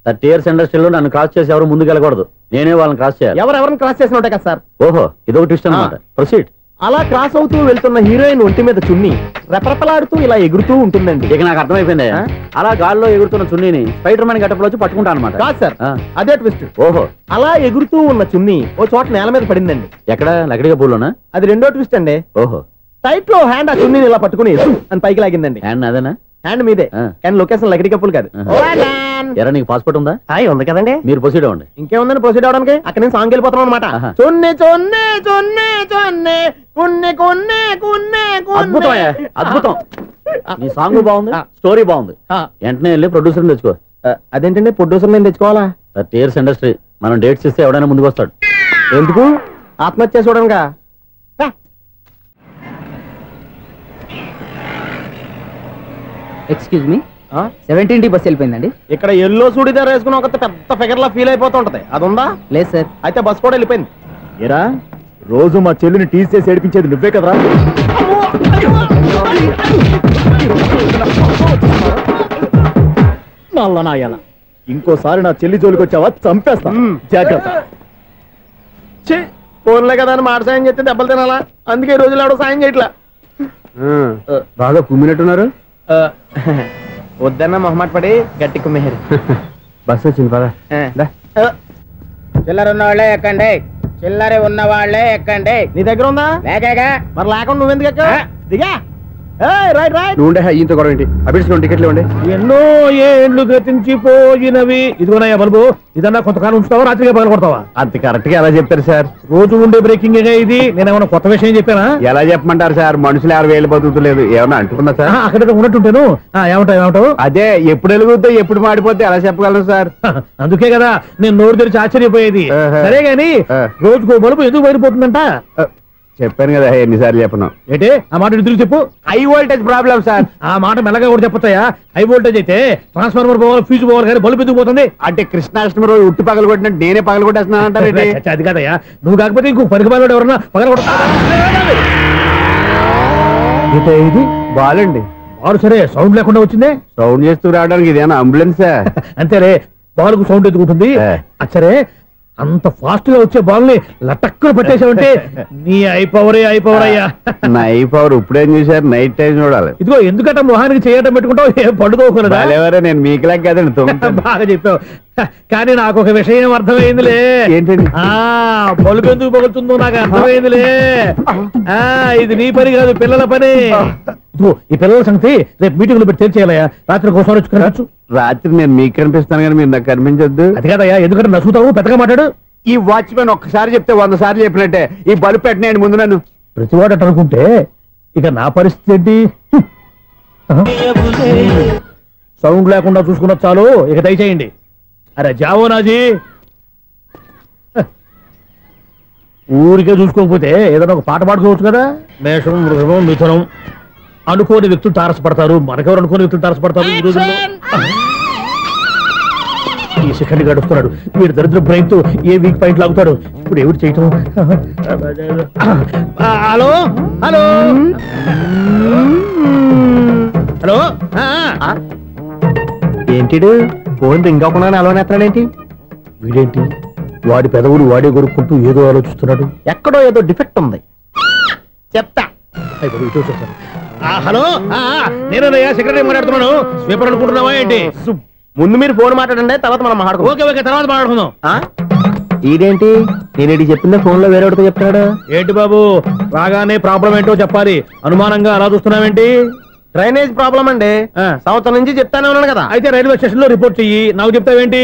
Speaker 10: 30 years ఇండస్ట్రీలో నన్ను క్రాస్ చేసి ఎవరు ముందుకు వెళ్ళకూడదు, నేనే వాళ్ళని క్రాస్ చేయాలి.
Speaker 3: ఎవరెవరిని క్రాస్ చేసిన ఉంటాయి కదా సార్.
Speaker 10: ఓహో, ఇదొక ట్విస్ట్ అన్నమాట. ప్రొసీడ్.
Speaker 3: అలా క్రాస్ అవుతూ వెళ్తున్న హీరోయిన్ ఒంటి మీద చున్ని రెపరెపలాడుతూ ఇలా ఎగురుతూ ఉంటుందండి.
Speaker 10: ఇక నాకు అర్థమైపోయింది. అలా గాల్లో ఎగురుతున్న చున్నీని స్పైడర్ మ్యాన్ గెటప్ లో వచ్చి పట్టుకుంటా అనమాట.
Speaker 3: కాదు సార్, అదే ట్విస్ట్.
Speaker 10: ఓహో,
Speaker 3: అలా ఎగురుతూ ఉన్న చున్ని ఓ చోట నేల మీద పడిందండి.
Speaker 10: ఎక్కడ? లకడిగా పూలోనా?
Speaker 3: అది రెండో ట్విస్ట్ అండి.
Speaker 10: ఓహో,
Speaker 3: టైట్ లో హ్యాండ్ ఆ చున్నీని ఇలా పట్టుకుని అని పైకి లాగిందండి.
Speaker 10: హ్యాండ్ అదేనా?
Speaker 3: హ్యాండ్ మీదే, కానీ లొకేషన్ లకడి కప్పులు కాదు.
Speaker 10: ఎరా, నీకు పాస్పోర్ట్ ఉందా?
Speaker 3: ఉంది కదండి.
Speaker 10: మీరు ప్రొసీడ్ అవ్వండి.
Speaker 3: ఇంకేముందని ప్రొసీడ్ అవడానికి? అక్కడ నేను సాంగ్ వెళ్ళిపోతున్నాం అనమాట. చున్ని చున్ని చున్ని చున్ని కున్ని కున్ని కున్ని.
Speaker 10: అద్భుతం, అద్భుతం. నీ సాంగ్ బాగుంది, స్టోరీ బాగుంది. వెంటనే వెళ్ళి ప్రొడ్యూసర్ తెచ్చుకో.
Speaker 3: అదేంటండి ప్రొడ్యూసర్ నేను తెచ్చుకోవాలా?
Speaker 10: 30 years ఇండస్ట్రీ, మనం డేట్స్ ఇస్తే ఎవడైనా ముందుకు వస్తాడు.
Speaker 3: ఎందుకు? ఆత్మహత్య చూడంగా.
Speaker 11: ఎక్స్క్యూజ్ మీ, 17D బస్ వెళ్ళిపోయిందండి.
Speaker 3: ఇక్కడ ఎల్లో చూడిదార్ వేసుకుని ఒక పెద్ద ఫిగర్ లా ఫీల్ అయిపోతుంటది, అది ఉందా?
Speaker 11: లేదు సార్.
Speaker 3: అయితే బస్ కూడా వెళ్ళిపోయింది. ఏరా, రోజు మా చెల్లిని టీస్ చేసి ఏడిపించేది నువ్వే కదరా? నల్లనాయాల, ఇంకోసారి నా చెల్లి జోలికి వచ్చావా చంపేస్తా, జాగ్రత్త. ఫోన్లే కదా అని మాట సాయం చేస్తే దెబ్బలు తినాలా? అందుకే ఈ రోజులు ఎవడో సాయం చేయట్లా.
Speaker 2: బాగా కుమ్మినట్టున్నారు.
Speaker 3: వద్దన్న మొహమాట పడి గట్టి కుమ్మేరు.
Speaker 2: బస్సు వచ్చింది పద.
Speaker 11: చిల్లర ఉన్న వాళ్ళే ఎక్కండి, చిల్లర ఉన్న వాళ్ళే ఎక్కండి.
Speaker 3: నీ దగ్గర ఉందా?
Speaker 11: లేకగా.
Speaker 3: మరి లేకుండా నువ్వెందుకు ఎక్కావు? దిగా. Right right.
Speaker 6: నువ్వు ఉండే ఇంత గొడవ ఏంటి? అభిడ్చుకోండి, టికెట్లు ఇవ్వండి.
Speaker 5: ఎన్నో ఏండ్లు గతించిపోయినవి. ఇదిగోనయ్యా బల్బు, ఇదన్నా కొంతకాలం ఉంచుతావా, రాత్రిగా పగల కొడతావా?
Speaker 2: అంత కరెక్ట్ గా ఎలా చెప్తారు సార్?
Speaker 5: రోజు ఉండే బ్రేకింగ్ ఇది. నేనేమన్నా కొత్త విషయం చెప్పానా?
Speaker 2: ఎలా చెప్పమంటారు సార్? మనుషులు 60,000 బతుకుతలేదు, ఏమన్నా అంటున్నా సార్?
Speaker 5: అక్కడ ఉన్నట్టుంటాను. ఏమంటావు?
Speaker 2: అదే, ఎప్పుడు వెలుగుతో ఎప్పుడు మాడిపోతే ఎలా చెప్పగలరు సార్?
Speaker 5: అందుకే కదా నేను నోరు తెరిచి ఆశ్చర్యపోయేది. సరే గాని రోజుకో బల్బు ఎందుకు బయటపోతుందంట?
Speaker 2: చెప్పాను కదా, ఎన్నిసార్లు చెప్పను.
Speaker 5: ఏంటే ఆ మాట నిధులు చెప్పు.
Speaker 2: High voltage problem sir.
Speaker 5: ఆ మాట మెల్లగా కూడా చెప్పొచ్చాయా? హై వోల్టేజ్ అయితే ట్రాన్స్ఫార్మర్ పోవాలి, ఫ్యూజ్ పోవాలి, కానీ బల్బు ఎందుకు పోతుంది?
Speaker 2: అంటే కృష్ణాష్టమి రోజు ఉట్టి పగలు కొట్టినట్టు నేనే పగలు కొట్టేస్తున్నాను అంటారు.
Speaker 5: అది కాదయ్యా, నువ్వు కాకపోతే ఇంకో పనికి బాగా ఎవరన్నా పగల కొడతా. ఇది
Speaker 2: బాలండి.
Speaker 5: బాలు సరే, సౌండ్ లేకుండా వచ్చిందే.
Speaker 2: సౌండ్ చేస్తూ రావడానికి ఇదేనా అంబులెన్స్?
Speaker 5: అంతేలే, బాలుకు సౌండ్ ఎదుగుతుంది. సరే, అంత ఫాస్ట్ గా వచ్చే బాల్ ని లటక్కులు పట్టేసావంటే నీ ఐపవర్ అయ్యా.
Speaker 2: నా ఐపవర్ ఇప్పుడేం చూసారు? నైట్ టైం చూడాలి.
Speaker 5: ఇదిగో ఎందుకంటే మొహానికి చేయటం పెట్టుకుంటావు, ఏం పండుకోకూడదా?
Speaker 2: నేను మీకులా కదండి.
Speaker 5: బాగా చెప్పావు, కానీ నాకు ఒక విషయం అర్థమైందిలే.
Speaker 2: ఏంటండి?
Speaker 5: బల్బు ఎందుకు పగులుతుందో నాకు అర్థమైందిలే. ఇది నీ పని కాదు, పిల్లల పని. ఈ పిల్లల సంగతి రేపు మీటింగ్ లో పెట్టి తెలిసేయాలయ్యా. రాత్రి ఒకసారి వచ్చి కనవచ్చు.
Speaker 2: రాత్రి నేను మీకు కనిపిస్తాను కానీ మీరు నాకు కనిపించొద్దు.
Speaker 5: అది కాదయ్యా, ఎందుకంటే నసుగుతావు, పెద్దగా మాట్లాడు.
Speaker 2: ఈ వాచ్మెన్ ఒక్కసారి చెప్తే 100 సార్లు చెప్పినట్టే. ఈ బల్బు పెట్టినాయండి ముందు నన్ను.
Speaker 5: ప్రతివాడు అట్ట అనుకుంటే ఇక నా పరిస్థితి ఏంటి? సౌండ్ లేకుండా చూసుకున్న చాలు, ఇక దయచేయండి. అరే జావో నాజీ, ఊరికే చూసుకోకపోతే ఏదైనా ఒక పాట పాడుకోవచ్చు కదా. మేషం, వృషభం, మిథునం, అనుకోని వ్యక్తులు తారసపడతారు. మనకెవరు అనుకోని వ్యక్తులు తారసపడతారు ఈ రోజుల్లో? ఈ సెకండ్ గడుస్తున్నాడు. వీడు దరిద్ర బ్రెయిన్ తో ఏ వీక్ పాయింట్ లాగుతాడు. ఇప్పుడు ఏమిటి చేయటం? Hello hello hello.
Speaker 3: ఏంటిడు ఫోన్ రింగ్ అవ్వకుండా అలవనేస్తాడేంటి?
Speaker 5: వీడేంటి వాడి పెదవులు వాడే కొరుక్కుంటూ ఏదో ఆలోచిస్తున్నాడు.
Speaker 3: ఎక్కడో ఏదో డిఫెక్ట్ ఉంది, చెప్తా.
Speaker 5: హలో, నేనయ్యా సెక్రటరీ మాట్లాడుతున్నాను. స్వీపర్ అనుకుంటున్నావా ఏంటి?
Speaker 3: ముందు మీరు ఫోన్ మాట్లాడండి, తర్వాత మనం మాట్లాడుకో.
Speaker 5: ఓకే ఓకే, తర్వాత మాట్లాడుకుందాం.
Speaker 3: ఇదేంటి నేను చెప్పిందే ఫోన్ లో వేరే ఒకటి చెప్తాడు.
Speaker 5: ఏంటి బాబు, రాగానే ప్రాబ్లం ఏంటో చెప్పాలి. అనుమానంగా అలా చూస్తున్నావేంటి?
Speaker 3: డ్రైనేజ్ ప్రాబ్లం అండి. సంవత్సరం నుంచి చెప్తానే ఉన్నాను కదా.
Speaker 5: అయితే రైల్వే స్టేషన్ లో రిపోర్ట్ చెయ్యి. నాకు చెప్తావేంటి?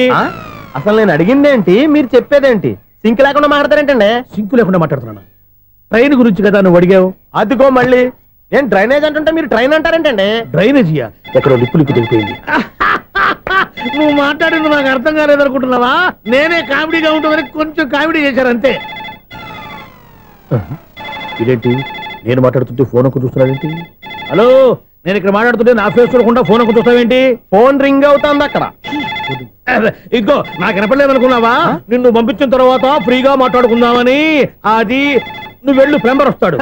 Speaker 3: అసలు నేను అడిగిందేంటి, మీరు చెప్పేదేంటి? సింక్ లేకుండా మాట్లాడతారేంటండి?
Speaker 5: సింక్ లేకుండా మాట్లాడుతున్నాను. ట్రైన్ గురించి కదా నువ్వు అడిగావు.
Speaker 3: అదిగో మళ్ళీ నేను డ్రైనేజ్ అంటుంటే మీరు ట్రైన్ అంటారేంటండి?
Speaker 5: డ్రైనేజీయా? ఎక్కడో లిప్పు తెగిపోయింది. నువ్వు మాట్లాడింది నాకు అర్థం కాలేదనుకుంటున్నావా? నేనే కామెడీగా ఉంటుందని కొంచెం కామెడీ చేశారు అంతే. ఇదేంటి నేను మాట్లాడుతుంటే ఫోన్ ఒక్క చూస్తున్నాడేంటి? హలో, నేను ఇక్కడ మాట్లాడుతుంటే నా ఫేస్ చూడకుండా ఫోన్ ఒక్క చూస్తావేంటి?
Speaker 3: ఫోన్ రింగ్ అవుతుంది అక్కడ.
Speaker 5: ఇదిగో నాకు వినపడలేదు అనుకున్నావా? నిన్ను పంపించిన తర్వాత ఫ్రీగా మాట్లాడుకుందామని. అది నువ్వు వెళ్ళు, ప్లంబర్ వస్తాడు.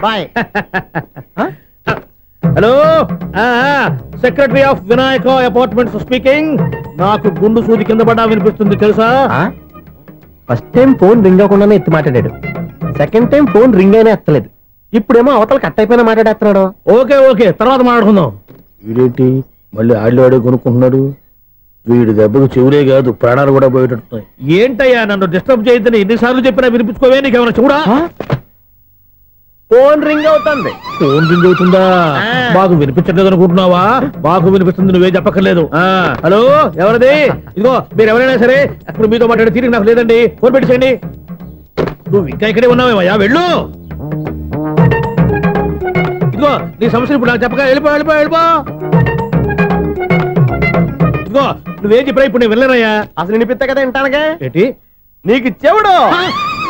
Speaker 3: Bye.
Speaker 5: Hello, secretary of Vinayaka apartments speaking. నాకు గుండు సూది కింద పడ్డా వినిపిస్తుంది తెలుసా?
Speaker 3: ఫస్ట్ టైం ఫోన్ రింగ్ అవ్వకుండానే ఎత్తి మాట్లాడాడు. సెకండ్ టైం ఫోన్ రింగ్ అయినా ఎత్తలేదు. ఇప్పుడేమో అవతల కట్ అయిపోయినా మాట్లాడేస్తున్నాడు.
Speaker 5: ఓకే ఓకే, తర్వాత మాట్లాడుకుందాం. వీడేంటి మళ్ళీ ఆడే కొనుక్కుంటున్నాడు? వీడి దెబ్బకు చెవులే కాదు ప్రాణాలు కూడా పోయేటట్టున్నాయి. ఏంటయ్యా నన్ను డిస్టర్బ్ చేయొద్దని ఎన్నిసార్లు చెప్పినా వినిపించుకోవే? నీకేమైనా చూడా?
Speaker 3: ఫోన్ రింగ్ అవుతుంది.
Speaker 5: ఫోన్ రింగ్ అవుతుందా? మాకు వినిపించట్లేదు అనుకుంటున్నావా? మాకు వినిపిస్తుంది, నువ్వే చెప్పక్కర్లేదు. హలో, ఎవరిది? ఇదిగో మీరు ఎవరైనా సరే ఇప్పుడు మీతో మాట్లాడే తీరిక నాకు లేదండి. ఫోన్ పెట్టేసేయండి. నువ్వు ఇంకా ఇక్కడే ఉన్నావేమయ్యా, వెళ్ళు. ఇదిగో నీ సమస్యలు ఇప్పుడు నాకు చెప్పగా వెళ్ళిపో వెళ్ళిపో వెళ్ళిపో. ఇదిగో నువ్వేం చెప్పరా ఇప్పుడు నేను వెళ్ళానయ్యా.
Speaker 3: అసలు వినిపిస్తా కదా వింటానగా.
Speaker 5: ఏంటి
Speaker 3: నీకు చెవుడు?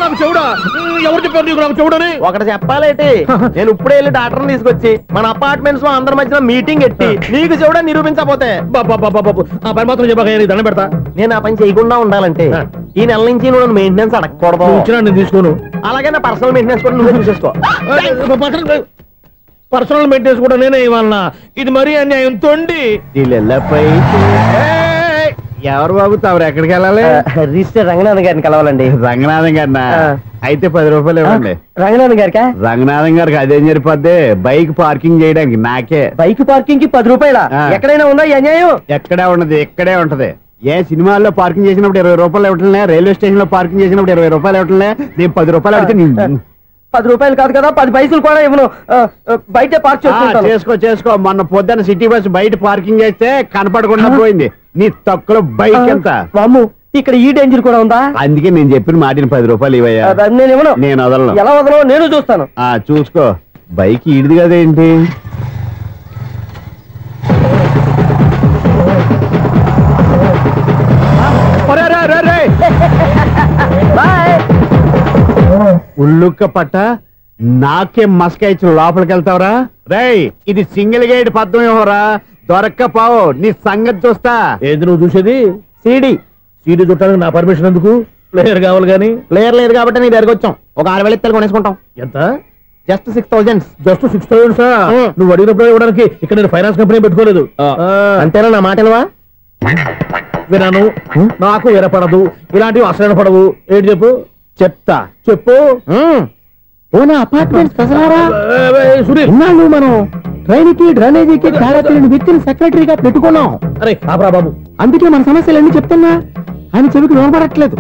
Speaker 5: నాకు చెవుడా? ఎవరు చెప్పారు నీకు నాకు చెవుడని?
Speaker 3: ఒకటి చెప్పాలేటి, నేను ఇప్పుడే వెళ్ళి డాక్టర్ని తీసుకొచ్చి మన అపార్ట్మెంట్స్ లో అందరి మధ్యన మీటింగ్ ఎట్టి నీకు చెవుడా నిరూపించకపోతే
Speaker 5: ఆ పని మాత్రం చెప్పక దండం పెడతా.
Speaker 3: నేను ఆ పని చేయకుండా ఉండాలంటే ఈ నెల నుంచి నువ్వు మెయింటెనెన్స్ అడగకూడదు.
Speaker 5: నేను తీసుకోను.
Speaker 3: అలాగే నా పర్సనల్ మెయింటెనెన్స్ కూడా నువ్వే చూసేసుకో.
Speaker 5: పర్సనల్ మెయింటెనెన్స్ కూడా నేనే ఇవ్వాలన్నా? ఇది మరీ అన్యాయం తోండి.
Speaker 2: ఎవరు బాబు తమరు ఎక్కడికి వెళ్ళాలి?
Speaker 3: రిజిస్టర్ రంగనాథన్ గారిని కలవాలండి.
Speaker 2: రంగనాథం గారినా? అయితే 10 రూపాయలు ఇవ్వండి.
Speaker 3: రంగనాథన్ గారికా?
Speaker 2: రంగనాథం గారికి అదేం సరిపోద్ది, బైక్ పార్కింగ్ చేయడానికి. నాకే
Speaker 3: బైక్ పార్కింగ్ కి 10 రూపాయల? ఎక్కడైనా ఉందా ఈ అన్యాయం?
Speaker 2: ఎక్కడే ఉండదు, ఇక్కడే ఉంటది. ఏ సినిమాల్లో పార్కింగ్ చేసినప్పుడు 20 రూపాయలు ఇవ్వట్లే, రైల్వే స్టేషన్ లో పార్కింగ్ చేసినప్పుడు 20 రూపాయలు ఇవ్వట్లే. నేను 10 రూపాయలు అడిగితే
Speaker 3: 10 రూపాయలు కాదు కదా, 10 పైసలు కూడా ఇవ్వను. బయట పార్క్
Speaker 2: చేసుకో. మొన్న పొద్దున్న సిటీ బస్ బయట పార్కింగ్ చేస్తే కనపడకుండా పోయింది. నీ తక్కువ బైక్ ఎంత?
Speaker 3: ఇక్కడ ఈ డేంజర్ కూడా ఉందా?
Speaker 2: అందుకే నేను చెప్పిన మాటిని 10 రూపాయలు ఇవ్వయా.
Speaker 3: నేను ఇవ్వను.
Speaker 2: నేను వదలను.
Speaker 3: ఎలా వదలను నేను చూస్తాను.
Speaker 2: చూసుకో. బైక్ ఈడిది కదేంటి? ఉల్లుక్క పట్ట నాకే మస్క ఇచ్చిన లోపలికి వెళ్తావరా? రేయ్, ఇది సింగిల్ గేట్ పద్మం ఇవ్వరా? దొరక్కపోవు, నీ సంగతి చూస్తా.
Speaker 5: ఏది నువ్వు చూసేది?
Speaker 3: సీడీ
Speaker 5: చుట్టానికి నా పర్మిషన్ ఎందుకు? ప్లేయర్ కావాలి కానీ.
Speaker 3: ప్లేయర్ లేదు కాబట్టి నీ దగ్గరకు వచ్చాం. ఒక 6,000 ఇత్తలు కొనేసుకుంటాం.
Speaker 5: ఎంత?
Speaker 3: జస్ట్ 6,000.
Speaker 5: Just 6,000 sir? నువ్వు అడిగినప్పుడు ఇవ్వడానికి ఇక్కడ నేను ఫైనాన్స్ కంపెనీ పెట్టుకోలేదు.
Speaker 3: అంతేనా? నా మాటలువా?
Speaker 5: వినాను, నాకు వినపడదు. ఇలాంటివి అసలు పడవు. ఏంటి చెప్పు?
Speaker 3: చెప్తా.
Speaker 5: చెప్పు.
Speaker 3: అపార్ట్మెంట్స్
Speaker 5: సునీల్,
Speaker 3: మనం ట్రైన్కి డ్రైనేజీకి తేడా తెలియని వ్యక్తిని సెక్రటరీగా పెట్టుకున్నాం.
Speaker 5: అరే ఆపరా బాబు,
Speaker 3: అందుకే మన సమస్యలు అన్ని చెప్తున్నా. ఆయన చెవికి వినపడట్లేదు.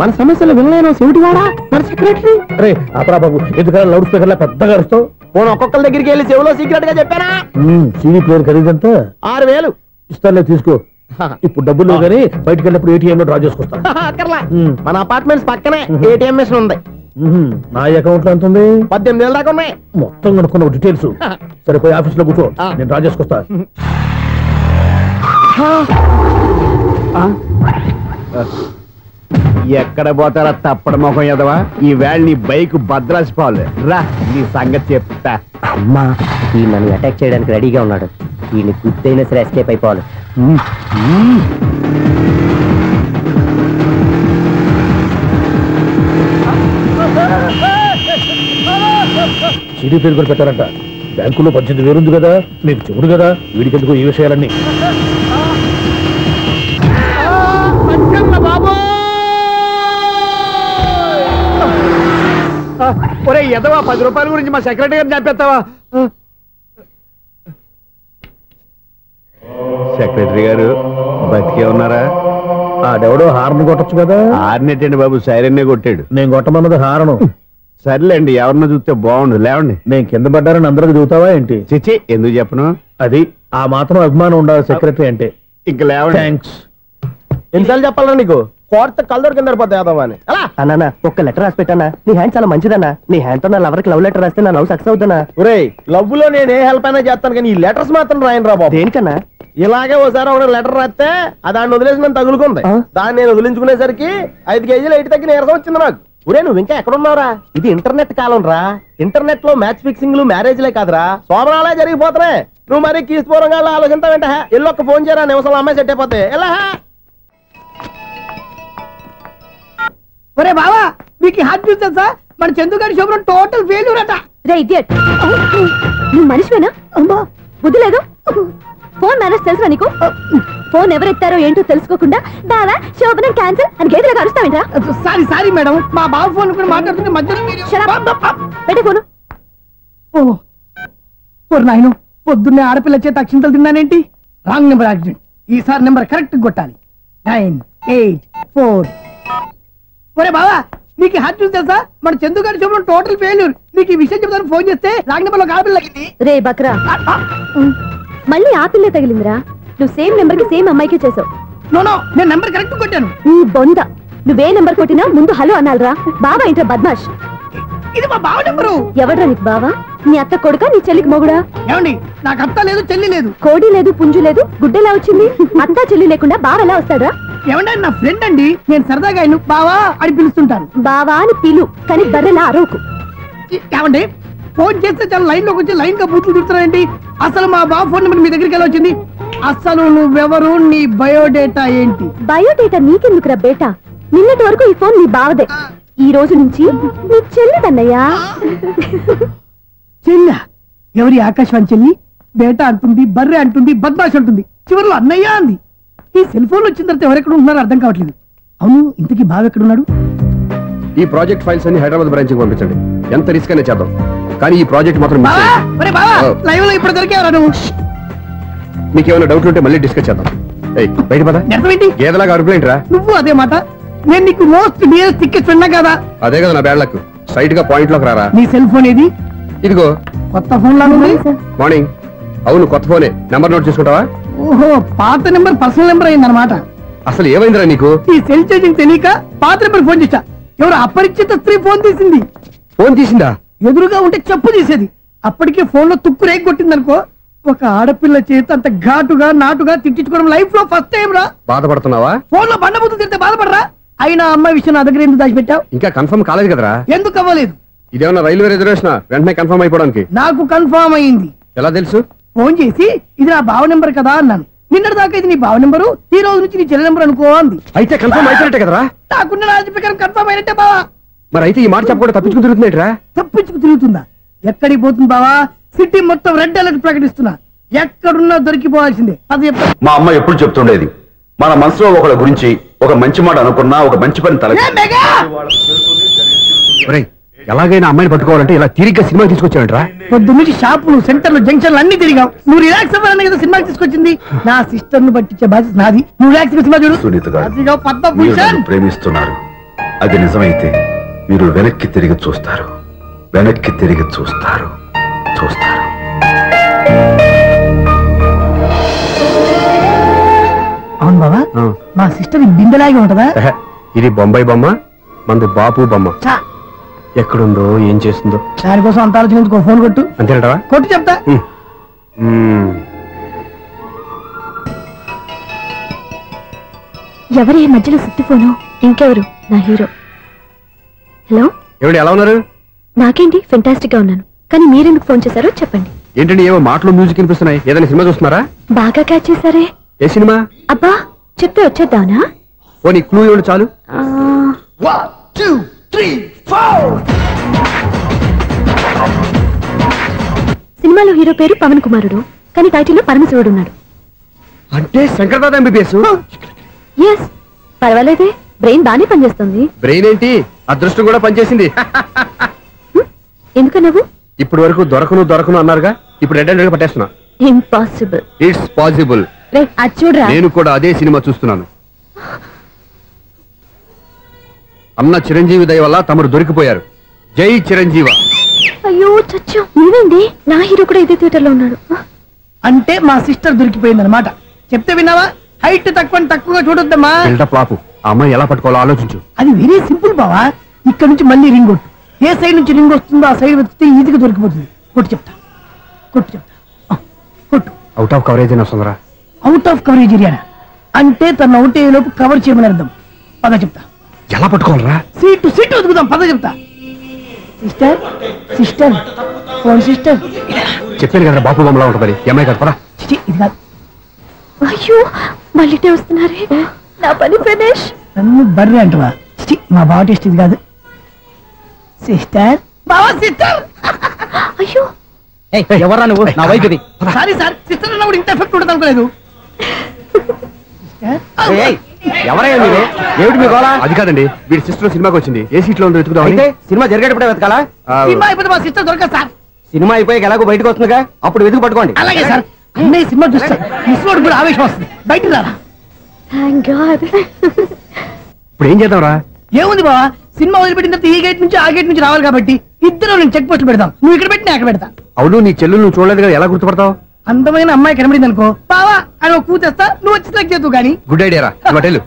Speaker 3: మన సమస్యలు వినలేను చెవిటి వాడా మన సెక్రటరీ.
Speaker 5: అరే ఆపరా బాబు, ఎందుకంటే లౌడ్ స్పీకర్ లా పెద్దగా అరుస్తావు.
Speaker 3: పోను ఒక్కొక్కరి దగ్గరికి వెళ్ళి చెవిలో సీక్రెట్ గా చెప్పానా?
Speaker 5: సీడీ ప్లేయర్ ఖరీదంతా
Speaker 3: 6,000
Speaker 5: ఇస్తానులే, తీసుకో. ఇప్పుడు డబ్బులు కానీ బయటకు వెళ్ళినప్పుడు ఏటీఎం లో డ్రా చేసుకొస్తా.
Speaker 3: మన అపార్ట్మెంట్స్ పక్కనే ఏటీఎం మిషన్ ఉంది.
Speaker 5: నా అకౌంట్ లో ఎంత ఉంది?
Speaker 3: 18,000 దాకా ఉన్నాయి.
Speaker 5: మొత్తం కనుక్కున్న డీటెయిల్స్. సరిపోయి ఆఫీస్ లో కూర్చో, నేను డ్రా చేసుకొస్తా.
Speaker 2: ఎక్కడ పోతారా తప్పడ మొహం ఎదవా ఈ వేళ నీ బైక్ భద్రాసిపోవాలి రా నీ సంగతి చెప్తా.
Speaker 8: అమ్మా ఈ నన్ను అటాక్ చేయడానికి రెడీగా ఉన్నాడు. ఈయన గుద్దైనా సరే ఎస్కేప్ అయిపోవాలి.
Speaker 5: సిడీ పేరు కూడా పెట్టారంట. బ్యాంకులో 18,000 ఉంది కదా, మీకు చెవుడు కదా, వీడికెందుకు ఈ విషయాలన్నీ.
Speaker 2: ఒరే ఎదవా 10 రూపాయల గురించి మా సెక్రటరీ గారిని చంపేస్తావా? సెక్రటరీ గారు బతికే ఉన్నారా?
Speaker 5: ఆడెవడో హార్న్ కొట్టచ్చు కదా.
Speaker 2: హార్న్ ఏంటండి బాబు, సైరన్నే కొట్టాడు.
Speaker 5: నేను కొట్టమన్నది హారను.
Speaker 2: సర్లేండి, ఎవరినో చూస్తే బాగుండు. లేవండి.
Speaker 5: నేను కింద పడ్డారని అందరికి చూతావా ఏంటి?
Speaker 2: చిచ్చి, ఎందుకు చెప్పను?
Speaker 5: అది ఆ మాత్రం అభిమానం ఉండాలి సెక్రటరీ అంటే.
Speaker 2: ఇంక లేవండి.
Speaker 5: థ్యాంక్స్.
Speaker 3: ఎన్నిసార్లు చెప్పాలరా నీకు? కోర్త కలర్ కింద పోతాయి యాదవ్ అని.
Speaker 8: అన్నా ఒక్క లెటర్ రాసి పెట్టానా? నీ హ్యాండ్ చాలా మంచిదన్నా. నీ హ్యాండ్ తో నా లవర్కి లవ్ లెటర్ రాస్తే నా లవ్ సక్సెస్ అవుతానా?
Speaker 3: ఒరేయ్, లవ్ లో నేను ఏ హెల్ప్ అయినా చేస్తాను, కానీ ఈ లెటర్స్ మాత్రం రాయను రా బాబు.
Speaker 8: దేనికన్నా?
Speaker 3: ఇలాగే ఓసారి ఒక లెటర్ రాస్తే దాన్ని వదిలేసి నన్ను తగులుకుంది. దాన్ని నేను వదిలించుకునేసరికి 5 కేజీలు 8 తగ్గి నీరసం వచ్చింది నాకు. ఒరే, నువ్వు ఇంకా ఎక్కడున్నావురా? ఇది ఇంటర్నెట్ కాలం రా. ఇంటర్నెట్ లో మ్యాచ్ ఫిక్సింగ్లు మ్యారేజ్లే కాదురా, శోభనాలే జరిగిపోతున్నాయి. నువ్వు మరి కీస్పూరంగా ఆలోచించావంట. ఎల్లొక్క ఫోన్ చేయరా, నిమిషంలో అమ్మాయి సెట్ అయిపోతే. ఎలా
Speaker 1: ఒరే బావా, మీకు హార్ట్ చూస్తా సార్, మన చందుగారి శుభ్రం టోటల్ ఫెయిల్యూర్ అట.
Speaker 4: రే ఇడియట్, నువ్వు మనిషివేనా? బుద్ధి లేదు. ఫోన్ మేనేజ్ తెలుసా నీకు? ఫోన్ ఎవరెత్తారో ఏంటో తెలుసుకోకుండా బావా శోభనం క్యాన్సిల్ అని గేదెలకు అరుస్తావేంట్రా?
Speaker 1: సారీ సారీ మేడం, మా బావ ఫోన్ కూడా మాట్లాడుతుంటే మధ్యలో
Speaker 4: పెట్టే ఫోను.
Speaker 1: ఓ నాయను, పొద్దున్నే ఆడపిల్ల చేత అక్షింతలు తిన్నానేంటి? Wrong number accident. ఈసారి నెంబర్ కరెక్ట్ కొట్టాలి. 9, 8, 4. ఒరే బావా, నీకు హార్ట్ చూసి తెలుసా? మన చందు గారి శుభ్రం టోటల్ ఫెయిల్యూర్. నీకు ఈ విషయం చెప్తాను ఫోన్ చేస్తే రాంగ్ నెంబర్ లో ఆడపిల్ల తగ్గింది.
Speaker 4: రే బక్రా, మళ్ళీ ఆ పిల్లే తగిలిందిరా. నువ్వు సేమ్ నెంబర్ కి సేమ్ అమ్మాయికే చేసావు.
Speaker 1: నో నో, నేను నెంబర్ కరెక్ట్ కొట్టాను.
Speaker 4: ఈ బొంద, నువ్వే నెంబర్ కొట్టినా ముందు హలో అనాలరా. బావా ఏంట్రా బద్మాష్?
Speaker 1: ఇది మా బావ నెంబరు.
Speaker 4: ఎవడ్రా నీకు బావా? నీ అత్త కొడుకా, నీ చెల్లికి మొగుడా?
Speaker 1: ఏమండి, నాకు అత్త లేదు, చెల్లి లేదు.
Speaker 4: కోడి లేదు, పుంజు లేదు, గుడ్డెలా వచ్చింది? అత్త చెల్లి లేకుండా బావ ఎలా వస్తాడా?
Speaker 1: ఏమండి, నా ఫ్రెండ్ అండి, నేను సరదాగా ఆయన బావా అని పిలుస్తుంటాను.
Speaker 4: బావా అని పిలు, కానీ బర్రెలా అరవకు.
Speaker 1: ఏమండి, ఫోన్ చేస్తే చాలా లైన్ లోకి వచ్చి లైన్ గా బూతులు తిడుతున్నారండి. అసలు మా బావ ఫోన్ నెంబర్ మీ దగ్గరికి ఎలా వచ్చింది? అసలు నువ్వెవరు, నీ బయోడేటా ఏంటి?
Speaker 4: బయోడేటా నీకెందుకురా బేటా? నిన్నటి వరకు ఈ ఫోన్ నీ బావదే, ఈ రోజు నుంచి నీ చెల్లిదన్నయ్యా.
Speaker 1: చెల్లి? ఎవరి ఆకాశవాణి చెల్లి? బేటా అంటుంది, బర్రె అంటుంది, బద్మాష్ అంటుంది, చివరిలో అన్నయ్య అంది. ఈ సెల్ ఫోన్ వచ్చిన తర్వాత ఎవరెక్కడ ఉన్నారో అర్థం కావట్లేదు. అవును, ఇంతకీ బావ ఎక్కడున్నాడు?
Speaker 6: ఈ ప్రాజెక్ట్ ఫైల్స్ అన్ని హైదరాబాద్ బ్రాంచ్ కి పంపించండి. ఎంత రిస్క్ అయినా చేద్దాం, కానీ ఈ ప్రాజెక్ట్ మాత్రం
Speaker 1: లైవ్ లో ఇప్పుడు దొరికేవరా నువ్వు?
Speaker 6: మీకేమైనా డౌట్ ఉంటే మళ్ళీ డిస్కస్ చేద్దాం. బయట పద. గేదలాగా అరుపులేంట్రా?
Speaker 1: నువ్వు అదే మాట. నేను నీకు మోస్ట్ డియరెస్ట్ టికెట్ ఫ్రెండ్ కదా.
Speaker 6: అదే కదా నా బ్యాడ్ లక్. స్ట్రైట్ గా పాయింట్ లోకి రారా.
Speaker 1: నీ సెల్ ఫోన్ ఏది?
Speaker 6: ఇదిగో
Speaker 1: కొత్త ఫోన్ లాగా ఉంది.
Speaker 6: మార్నింగ్. అవును, కొత్త ఫోనే. నెంబర్ నోట్ చేసుకుంటావా?
Speaker 1: ఓహో, పాత నెంబర్ పర్సనల్ నెంబర్ అయిందన్నమాట.
Speaker 6: అసలు ఏమైందిరా నీకు?
Speaker 1: ఈ సెల్ చేంజింగ్ తెలియక పాత నెంబర్ ఫోన్ చేశా. ఎవరు అపరిచిత స్త్రీ ఫోన్ తీసింది.
Speaker 6: ఫోన్ తీసిందా?
Speaker 1: ఎదురుగా ఉంటే చెప్పు తీసేది. అప్పటికే ఫోన్ లో తుక్కు రేగి కొట్టిందనుకో. ఒక ఆడపిల్ల చేత అంత ఘాటుగా నాటుగా తిట్టించుకోవడం లైఫ్ లో ఫస్ట్ టైం రా.
Speaker 6: బాధపడుతున్నావా?
Speaker 1: ఫోన్ లో బండబుద్ధులు తింటే బాధపడరా? అయినా అమ్మాయి విషయం నా దగ్గర ఎందుకు దాచిపెట్టావు?
Speaker 6: ఇంకా కన్ఫర్మ్ కాలేదు కదరా.
Speaker 1: ఎందుకు అవ్వలేదు?
Speaker 6: ఇదేమన్నా రైల్వే రిజర్వేషన్? వెంటనే కన్ఫర్మ్ అయిపోవడానికి.
Speaker 1: నాకు కన్ఫర్మ్ అయింది.
Speaker 6: ఎలా తెలుసు?
Speaker 1: ఫోన్ చేసి ఇది నా బావ నెంబర్ కదా అన్నాను. నిన్నటి దాకా ఇది నీ బావ నెంబరు, ఈ రోజు నుంచి నీ చెల్లి నెంబర్ అనుకో అంది.
Speaker 6: అయితే కన్ఫర్మ్ అయిపోయినట్టే కదరా?
Speaker 1: నాకున్న రాజు ప్రకారం కన్ఫర్మ్ అయినట్టే బావా.
Speaker 6: మరి అయితే ఈ మాట చెప్పకుండా తప్పించుకు తిరుగుతున్నట్రా?
Speaker 1: తప్పించుకు తిరుగుతుందా? ఎక్కడికి పోతుంది బావా? సిటీ మొత్తం రెడ్ అలర్ట్ ప్రకటిస్తున్నా. ఎక్కడున్నా దొరికిపోవాల్సిందే. అది
Speaker 12: మా అమ్మ ఎప్పుడు చెప్తుండేది, మన మనసులో ఒకళ్ళ గురించి ఒక మంచి మాట అనుకున్నా ఒక మంచి పని తల.
Speaker 6: ఎలాగైనా అమ్మాయిని పట్టుకోవాలంటే ఇలా తిరిగ్గా సినిమా తీసుకొచ్చావంటరా?
Speaker 1: పొద్దు నుంచి షాపులు, సెంటర్లు, జంక్షన్లు అన్ని తిరిగావు. నువ్వు రిలాక్స్ అవ్వాలని కదా సినిమాకి తీసుకొచ్చింది. నా సిస్టర్ ను పట్టించే బాధ్యత నాది. నువ్వు రిలాక్స్ సినిమా చూడు.
Speaker 12: సునీత గారు, మీరు నన్ను ప్రేమిస్తున్నారు. అది నిజమైతే మీరు వెనక్కి తిరిగి చూస్తారు, వెనక్కి తిరిగి చూస్తారు, చూస్తారు.
Speaker 1: అవును బాబా, మా సిస్టర్ బిందెలాగే ఉంటదా?
Speaker 6: ఇది బొంబాయి బొమ్మ, మంది బాపు బొమ్మ. ఎక్కడుందో ఏం చేస్తుందో
Speaker 1: దానికోసం అంత ఆలోచించుకో. ఫోన్ కొట్టు.
Speaker 6: అంతేనటవా?
Speaker 1: కొట్టు చెప్తా.
Speaker 4: ఎవరి మధ్యలో సుత్తి ఫోను? ఇంకెవరు? నా హీరో. హలో,
Speaker 6: ఏమిటి ఎలా ఉన్నారు?
Speaker 4: నాకేంటి ఫెంటాస్టిక్ గా ఉన్నాను, కానీ మీరెందుకు ఫోన్ చేశారో చెప్పండి.
Speaker 6: ఏంటండి ఏవో మాటలు మ్యూజిక్ వినిపిస్తున్నాయి, ఏదైనా సినిమా చూస్తున్నారా?
Speaker 4: బాగా క్యాచ్ చేశారే.
Speaker 6: ఏ సినిమా?
Speaker 4: అబ్బా చెప్తే వచ్చేద్దానా?
Speaker 6: ఓ నీ క్లూ ఇవ్వండి చాలు.
Speaker 4: సినిమాలో హీరో పేరు పవన్ కుమారుడు, కానీ టైటిల్లో పరమశివుడు ఉన్నాడు.
Speaker 6: అంటే శంకర్దాద ఎంబీబీఎస్.
Speaker 4: ఎస్, పర్వాలేదే, బ్రెయిన్ బానే పనిచేస్తుంది.
Speaker 6: బ్రెయిన్ ఏంటి, అదృష్టం కూడా పనిచేసింది.
Speaker 4: ఎందుకు నువ్వు
Speaker 6: ఇప్పటి వరకు దొరకను అన్నారుగా, ఇప్పుడు రెడ్ హ్యాండెడ్ గా పట్టేస్తున్నా.
Speaker 4: ఇంపాసిబుల్.
Speaker 6: It's possible.
Speaker 4: అది చూడరా,
Speaker 6: నేను కూడా అదే సినిమా చూస్తున్నాను. అన్న చిరంజీవి దయ వల్ల తమరు దొరికిపోయారు. జై చిరంజీవ.
Speaker 4: అయ్యో చచ్చు, నీవేంటి? నా హీరో కూడా ఇదే థియేటర్ లో ఉన్నాడు.
Speaker 1: అంటే మా సిస్టర్ దొరికిపోయింది అనమాట. చెప్తే విన్నావా? హైట్ తక్కువగా చూడొద్దమ్మా.
Speaker 6: బిల్డప్ లాపు. ఆ అమ్మాయి ఎలా పట్టుకోవాలో ఆలోచించు.
Speaker 1: అది వెరీ సింపుల్ బావా. ఇక్కడ నుంచి మళ్ళీ రింగ్ కొట్టు. ఏ సైడ్ నుంచి రింగ్ వస్తుందో ఆ సైడ్ వస్తే ఈజీగా దొరికిపోతుంది. కొట్టు చెప్తా. కొట్టు.
Speaker 6: అవుట్ ఆఫ్ కవరేజ్ అయినా వస్తుందరా?
Speaker 1: అవుట్ ఆఫ్ కవరేజ్ ఏరియా అంటే తన అవుట్ అయ్యే లోపు కవర్ చేయమని అర్థం. పద చెప్తా.
Speaker 6: ఎలా పట్టుకోవాలరా?
Speaker 1: సీటు వదుకుదాం, పద చెప్తా. Sister phone sister.
Speaker 6: చెప్పాను కదా బాపు బొమ్మలా ఉంటుంది. అమ్మాయి కదా పరా.
Speaker 1: ఇది కాదు.
Speaker 4: అయ్యో మళ్ళీ వస్తున్నారే, నా పని ఫినిష్.
Speaker 1: నన్ను బర్రె అంటవా? మా బావ టేస్ట్ ఇది కాదు. సిస్టర్, బావా సిస్టర్.
Speaker 4: అయ్యో
Speaker 3: ఎవరా నువ్వు? నా వైపు ఇది.
Speaker 1: సారీ సార్, సిస్టర్ అన్నప్పుడు ఇంత ఎఫెక్ట్ ఉంటుంది అనుకోలేదు.
Speaker 3: ఎవరయ్యా మీరే? ఏమిటి మీ గోళ?
Speaker 6: అది కాదండి, వీడి సిస్టర్ సినిమాకి వచ్చింది. ఏ సీట్ లో ఉందో వెతుకుదాం.
Speaker 3: అయితే సినిమా జరిగేటప్పుడే వెతకాలా?
Speaker 1: సినిమా అయిపోతే మా సిస్టర్ దొరకదు సార్.
Speaker 3: సినిమా అయిపోయాక ఎలాగో బయటకు వస్తుందిగా, అప్పుడు వెతుకు పట్టుకోండి.
Speaker 1: అలాగే సార్. అన్నయ్య సినిమా చూస్తాను, మిస్వాడు కూడా ఆవేశం వస్తుంది. బయటకు రారా.
Speaker 4: Thank God.
Speaker 6: ఇప్పుడు ఏం చేద్దాంరా?
Speaker 1: ఏముంది బావా, సినిమా వదిలిపెట్టిన తర్వాత ఈ గేట్ నుంచి ఆ గేట్ నుంచి రావాలి కాబట్టి ఇద్దరు నేను చెక్ పోస్ట్ పెడతాం. నువ్వు ఇక్కడ పెట్టి నేను అక్కడ పెడతా.
Speaker 6: అవును, నీ చెల్లెలు నువ్వు చూడలేదు కదా, ఎలా గుర్తుపడతావు?
Speaker 1: అందమైన అమ్మాయి కనబడింది అనుకో, బావా అని ఒక కూతేస్తా, నువ్వు వచ్చి సెలెక్ట్ చేద్దు కానీ.
Speaker 6: గుడ్ ఐడియా రా. హోటల్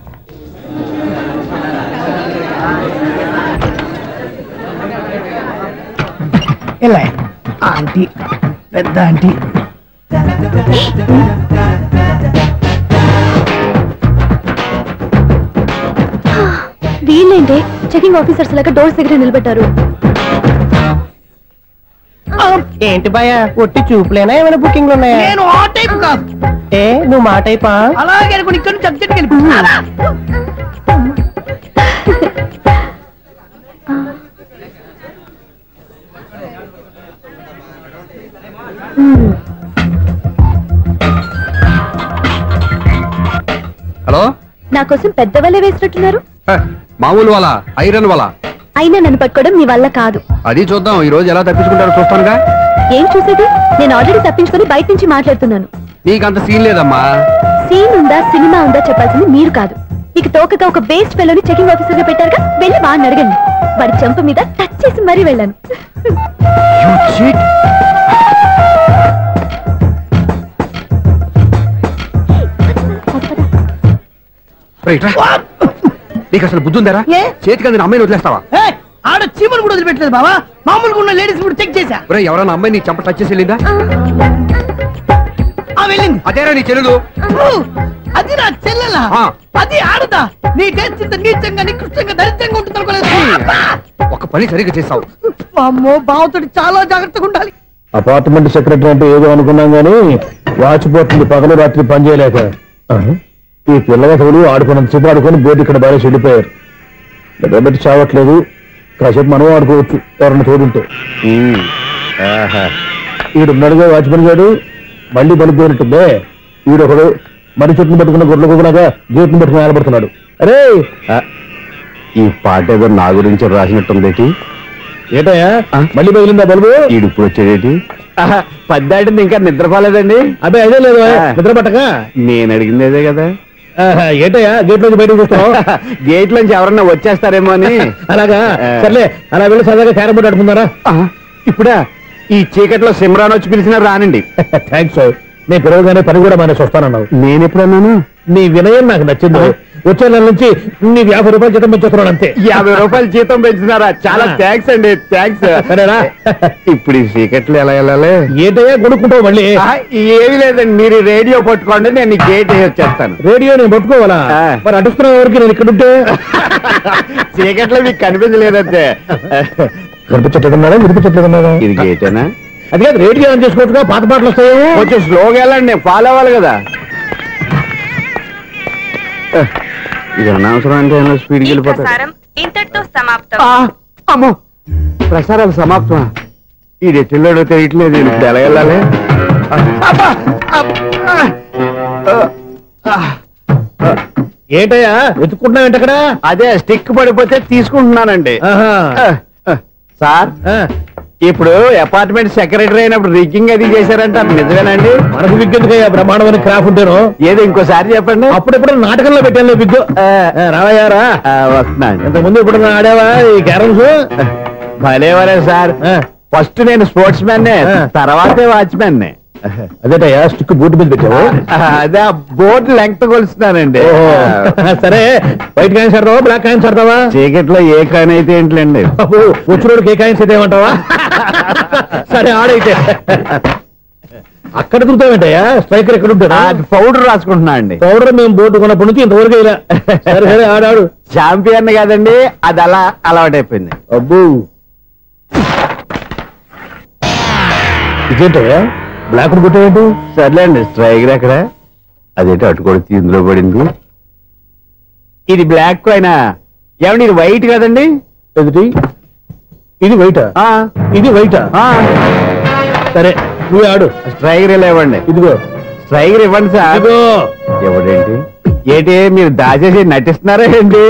Speaker 1: ఎలా ఆంటీ, పెద్ద ఆంటీ.
Speaker 4: వీళ్ళేంటి చెకింగ్ ఆఫీసర్స్ లాగా డోర్స్ దగ్గర నిలబెట్టారు.
Speaker 3: ఏంటి భయ, ఒట్టి చూపులేనా ఏమైనా బుకింగ్లు ఉన్నాయా?
Speaker 1: నేను ఆ టైప్ కాదు.
Speaker 3: ఏ నువ్వు మా టైపా?
Speaker 1: అలాగే అనుకుని ఇక్కడ నుంచి అర్జెంట్కి వెళ్ళిపోతున్నా.
Speaker 6: హలో,
Speaker 4: నా కోసం పెద్ద వలే వేసినట్టున్నారు.
Speaker 6: మామూలు వాళ్ళ ఐరన్ వాళ్ళ.
Speaker 4: అయినా నన్ను పట్టుకోవడం మీ వల్ల కాదు.
Speaker 6: అది చూద్దాం, ఈ రోజు ఎలా తప్పించుకుంటారో చూస్తానుగా.
Speaker 4: ఏం చూసేది? నేను ఆల్రెడీ తప్పించుకొని బయట నుంచి మాట్లాడుతున్నాను.
Speaker 6: నీకంత సీన్ లేదమ్మా.
Speaker 4: సీన్ ఉందా సినిమా ఉందా చెప్పాల్సింది మీరు కాదు. మీకు తోకగా ఒక బేస్ట్ ఫెలోని చెకింగ్ ఆఫీసర్ గా పెట్టారుగా, వెళ్ళి వాడిని అడగండి. వాడి చెంప మీద టచ్ చేసి మరీ వెళ్ళాను.
Speaker 6: నీకు అసలు బుద్ధి ఉందారా? చేతికి అందిన అమ్మాయిని వదిలేస్తావా?
Speaker 1: ఆడ చీమను కూడా వదిలిపెట్టలేదు బావా. మామూలుగా ఉన్న లేడీస్ కూడా చెక్ చేశా.
Speaker 6: ఎవరైనా అమ్మాయి నీ చెంప టచ్ చేసి వెళ్ళిందా?
Speaker 1: వెళ్ళింది.
Speaker 6: అదేరా నీ చెల్లెలు?
Speaker 1: అది నా చెల్లెలా? అది ఆడదా? నీ టేస్ట్ ఇంత నీచంగా నికృష్టంగా దరిద్రంగా ఉంటుంది అనుకోలేదు.
Speaker 6: ఒక పని సరిగ్గా చేస్తావు.
Speaker 1: అమ్మో, బావతోటి చాలా జాగ్రత్తగా ఉండాలి.
Speaker 5: అపార్ట్మెంట్ సెక్రటరీ అంటే ఏదో అనుకున్నాం గానీ వాచిపోతుంది పగలు రాత్రి పని చేయలేక. ఈ పిల్లవసలు ఆడుకున్నంతసేపు ఆడుకొని బోర్డు ఇక్కడ బాగా చెడిపోయారు. నిద్రబెట్టి చావట్లేదు. కాసేపు మనం ఆడుకోవచ్చు ఎవరన్నా తోడుంటే. ఈడున్నాడుగా వాచ్మెన్ గారు, మళ్ళీ బలిపోయినట్టుందే. ఈడొకడు మరి చెట్టును పట్టుకున్న గొడ్ల కుక్కలాగా గేట్ను పట్టుకుని నిలబడుతున్నాడు. అరే,
Speaker 2: ఈ పాట ఏదో నా గురించి రాసినట్టుంది.
Speaker 5: ఏటయ్యా మళ్ళీ బదిలిందా బల్బు?
Speaker 2: ఈడు ఇప్పుడు వచ్చేదేటి? పద్దాటింది ఇంకా నిద్రపోలేదండి.
Speaker 5: అదే అదే లేదు నిద్ర పట్టక.
Speaker 2: నేను అడిగింది అదే కదా.
Speaker 5: ఏటయ్యా గేట్ నుంచి బయటకు చూస్తావు?
Speaker 2: గేట్ నుంచి ఎవరన్నా వచ్చేస్తారేమో అని.
Speaker 5: అలాగా, సర్లే అలా వెళ్ళి సరదాగా క్యారం బోర్డు ఆడుకుందారా?
Speaker 2: ఇప్పుడా? ఈ చీకట్లో సిమ్రాన్ వచ్చి పిలిచినా రానండి.
Speaker 5: థ్యాంక్స్. నేను పిలవగానే పని కూడా మానేసి వస్తానన్నావు.
Speaker 2: నేను ఎప్పుడన్నాను?
Speaker 5: నీ వినయం నాకు నచ్చింది. వచ్చే నెల నుంచి నీకు 50 రూపాయలు జీతం పెంచుతున్నాడు అంతే.
Speaker 2: 50 రూపాయలు జీతం పెంచుతున్నారా? చాలా థ్యాంక్స్ అండి, థ్యాంక్స్.
Speaker 5: సరేనా?
Speaker 2: ఇప్పుడు ఈ చీకట్లు ఎలా వెళ్ళాలి?
Speaker 5: ఏంటయ్యా కొనుక్కుంటావు మళ్ళీ?
Speaker 2: ఏమీ లేదండి, మీరు రేడియో పట్టుకోండి, నేను గేట్ వేసి వచ్చేస్తాను.
Speaker 5: రేడియో నేను పట్టుకోవాలా? మరి అడుస్తున్న వరకు నేను ఇక్కడ ఉంటే
Speaker 2: చీకట్లో మీకు కనిపించలేదంటే.
Speaker 5: కనిపించట్లేదన్నారా వినిపించట్లేదన్నారా?
Speaker 2: ఇది గేటేనా?
Speaker 5: అది కాదు, రేటుగా ఏమైనా చేసుకోవచ్చుగా, పాత పాటలు వస్తాయేమో.
Speaker 2: కొంచెం స్లోగా వెళ్ళండి, ఫాలో అవ్వాలి కదా. ఇది అనవసరం అంటే స్పీడ్కి వెళ్ళిపోతారు.
Speaker 13: ఇంతటితో సమాప్తం.
Speaker 2: అమ్మో, ప్రసారాలు సమాప్తమా? ఈ రెట్టిల్లోడో తెలియట్లేదు, నేను ఇప్పుడు ఎలా వెళ్ళాలి?
Speaker 5: ఏంటయ్యా వెతుక్కుంటున్నావు ఏంటక్కడ?
Speaker 2: అదే స్టిక్ పడిపోతే తీసుకుంటున్నానండి. సార్, ఇప్పుడు అపార్ట్మెంట్ సెక్రటరీ అయినప్పుడు రిగ్గింగ్ అది చేశారంట, నిజమేనండి?
Speaker 5: మనకు విగ్గు ఎందుకయ్యా, బ్రహ్మాండమైన క్రాఫ్ ఉంటాను.
Speaker 2: ఏదో ఇంకోసారి చెప్పండి.
Speaker 5: అప్పుడెప్పుడు నాటకంలో పెట్టాను విగ్గు. రావయ్యారా?
Speaker 2: వస్తున్నాను.
Speaker 5: ఇంతకుముందు ఇప్పుడు ఆడావా ఈ క్యారమ్స్?
Speaker 2: భలేవరే సార్, ఫస్ట్ నేను స్పోర్ట్స్ మ్యాన్, తర్వాతే వాచ్మెన్.
Speaker 5: అదేటయ్యా స్టిక్ బోర్డు మీద పెట్టావు?
Speaker 2: అదే బోర్డు లెంగ్త్ కొలుస్తున్నానండి.
Speaker 5: సరే, వైట్ కాయిన్స్ ఆడతావా బ్లాక్ కాయిన్స్ ఆడతావా?
Speaker 2: చీకట్లో ఏ కాయిన్ అయితే ఏంటండి,
Speaker 5: వచ్చినోడికి ఏ కాయిన్స్ అయితే ఏమంటావా? సరే ఆడైతే. అక్కడ దొరుకుతావేంటయ్యా? స్ట్రైకర్ ఎక్కడ ఉంటాడు?
Speaker 2: పౌడర్ రాసుకుంటున్నా అండి.
Speaker 5: పౌడర్ మేము బోర్డు కొన్నప్పటి నుంచి ఇంతవరకు ఇలా. సరే సరే ఆడాడు.
Speaker 2: ఛాంపియన్ కాదండి, అది అలా అలవాటైపోయింది.
Speaker 5: అబ్బు, ఇదేంటయ్యా బ్లాక్ కొట్టేంటి?
Speaker 2: సర్లేండి, స్ట్రైకర్ ఎక్కడ? అదేంటి అటుకొడితే ఇందులో పడింది. ఇది బ్లాక్ కాయినా? ఏమండి ఇది వైట్ కదండి?
Speaker 5: ఎదుటి ఇది వైటా? ఇది వైటా? సరే నువ్వు ఆడు.
Speaker 2: స్ట్రైకర్ ఇలా ఇవ్వండి.
Speaker 5: ఇదిగో
Speaker 2: స్ట్రైకర్ ఇవ్వండి సార్. ఎవడేంటి ఏంటి మీరు దాచేసి నటిస్తున్నారా ఏంటి?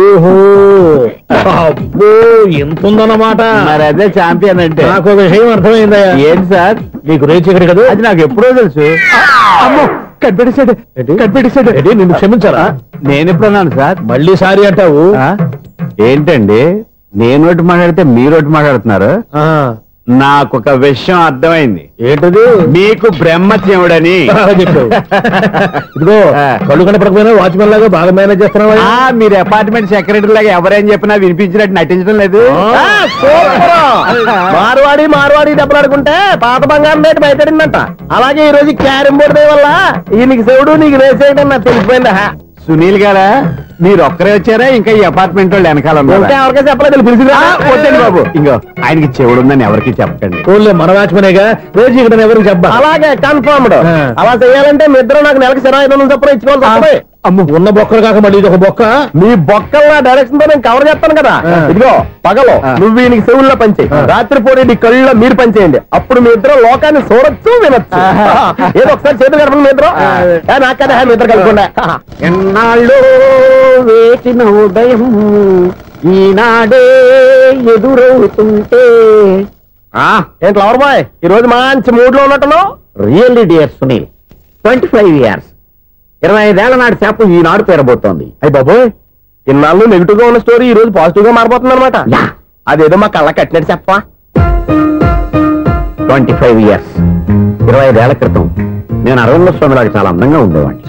Speaker 5: ఓహో, అబ్బో ఎంత ఉందన్నమాట.
Speaker 2: మరి అదే ఛాంపియన్ అంటే.
Speaker 5: నాకు ఒక విషయం అర్థమైందయ్యా.
Speaker 2: ఏంటి సార్?
Speaker 5: నీకు రేచి ఎక్కడ కదా?
Speaker 2: అది నాకు ఎప్పుడో తెలుసు. అమ్మో, కనిపెట్టేశాడు కనిపెట్టేశాడు.
Speaker 5: నిన్ను క్షమించారా?
Speaker 2: నేను ఎప్పుడన్నాను సార్?
Speaker 5: మళ్ళీ సారీ అంటావు?
Speaker 2: ఏంటండి నేను ఒకటి మాట్లాడితే మీరు ఒకటి మాట్లాడుతున్నారు? నాకు ఒక విషయం అర్థమైంది.
Speaker 5: ఏంటది?
Speaker 2: మీకు బ్రహ్మత్యముడని
Speaker 5: చెప్పావు. ఇదిగో కళ్ళు కనపడకపోయినా వాచ్మెన్ లాగా బాగా మేనేజ్ చేస్తున్నావా?
Speaker 2: మీరు అపార్ట్మెంట్ సెక్రటరీ లాగా ఎవరేం చెప్పినా వినిపించినట్టు నటించడం లేదు.
Speaker 3: మార్వాడి దెబ్బలాడుకుంటే పాత బంగారం రేటు బయటడిందంట. అలాగే ఈ రోజు క్యారం బోర్డు వల్ల నీకు శివుడు నీకు వేసేయడం నాకు తెలిసిపోయిందా?
Speaker 2: సునీల్ గారా, మీరు ఒక్కరే వచ్చారా? ఇంకా ఈ అపార్ట్మెంట్ వాళ్ళు వెనకాల
Speaker 3: ఎవరికైనా చెప్పలేదు,
Speaker 2: పిలిచి బాబు. ఇంకో ఆయనకి చెవుడుందని ఎవరికి చెప్పకండి.
Speaker 5: మన వాచ్మెనేగా రోజు ఇక్కడ ఎవరికి చెప్పా.
Speaker 3: అలాగే కన్ఫర్మ్డ్. అలా చేయాలంటే మీ ఇద్దరు నాకు నెలకి 25,000 చొప్పున ఇచ్చుకోవాలి.
Speaker 5: అమ్మ, ఉన్న బొక్కలు కాక మళ్ళీ ఇది ఒక బొక్క.
Speaker 3: మీ బొక్కల డైరెక్షన్ తో నేను కవర్ చేస్తాను కదా. ఇదిగో పగలో నువ్వు వీనికి చెవుల్లో పనిచేయి, రాత్రిపూట నీ కళ్ళలో మీరు పనిచేయండి. అప్పుడు మీ ఇద్దరు లోకాన్ని చూడొచ్చు వినొచ్చు. ఏదో ఒకసారి చేతులు కలపండి మీ ఇద్దరు. నాకదా మీ ఇద్దరు కలపకుండా.
Speaker 2: ఎన్నాళ్ళు వేసిన ఉదయం ఈనాడే ఎదురవుతుంటే.
Speaker 3: ఏంటి లవర్ బాయ్, ఈ రోజు మంచి మూడ్ లో ఉన్నట్టున్నావు?
Speaker 2: రియల్లీ డియర్ సునీల్, 25 years 25 ఏళ్ల నాటి చేప ఈనాడు పేరబోతోంది.
Speaker 3: అయ్యి బాబోయ్, ఇన్నాళ్ళు నెగిటివ్ గా ఉన్న స్టోరీ ఈ రోజు పాజిటివ్ గా మారిపోతుంది అనమాట. అదేదో మా కళ్ళ కట్టినట్టు చెప్పా.
Speaker 2: 25 years 25 ఏళ్ల క్రితం నేను అరవింద స్వామిలాగా చాలా అందంగా ఉండేవాడిని.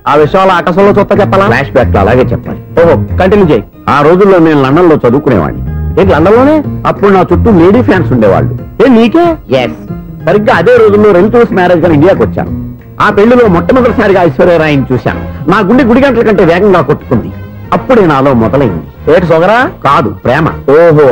Speaker 3: ఆ విషయాలు ఆకాశంలో చూస్తా చెప్పాలా?
Speaker 2: ఫ్లాష్ బ్యాక్ లో అలాగే చెప్పాలి.
Speaker 3: ఓహో, కంటిన్యూ చేయి.
Speaker 2: ఆ రోజుల్లో నేను లండన్ లో చదువుకునేవాడిని.
Speaker 3: ఏంటి లండన్ లోనే?
Speaker 2: అప్పుడు నా చుట్టూ లేడీ ఫ్యాన్స్ ఉండేవాళ్ళు.
Speaker 3: నీకే?
Speaker 2: ఎస్, సరిగ్గా అదే రోజుల్లో రిలేటివ్స్ మ్యారేజ్ గా ఇండియాకి వచ్చాను. ఆ పెళ్లిలో మొట్టమొదటిసారిగా ఐశ్వర్యరాయని చూశాను. నా గుండె గుడి గంటల కంటే వేగంగా కొట్టుకుంది. అప్పుడే నాలో మొదలైంది.
Speaker 3: ఏటి సొగరా?
Speaker 2: కాదు, ప్రేమ.
Speaker 3: ఓహో,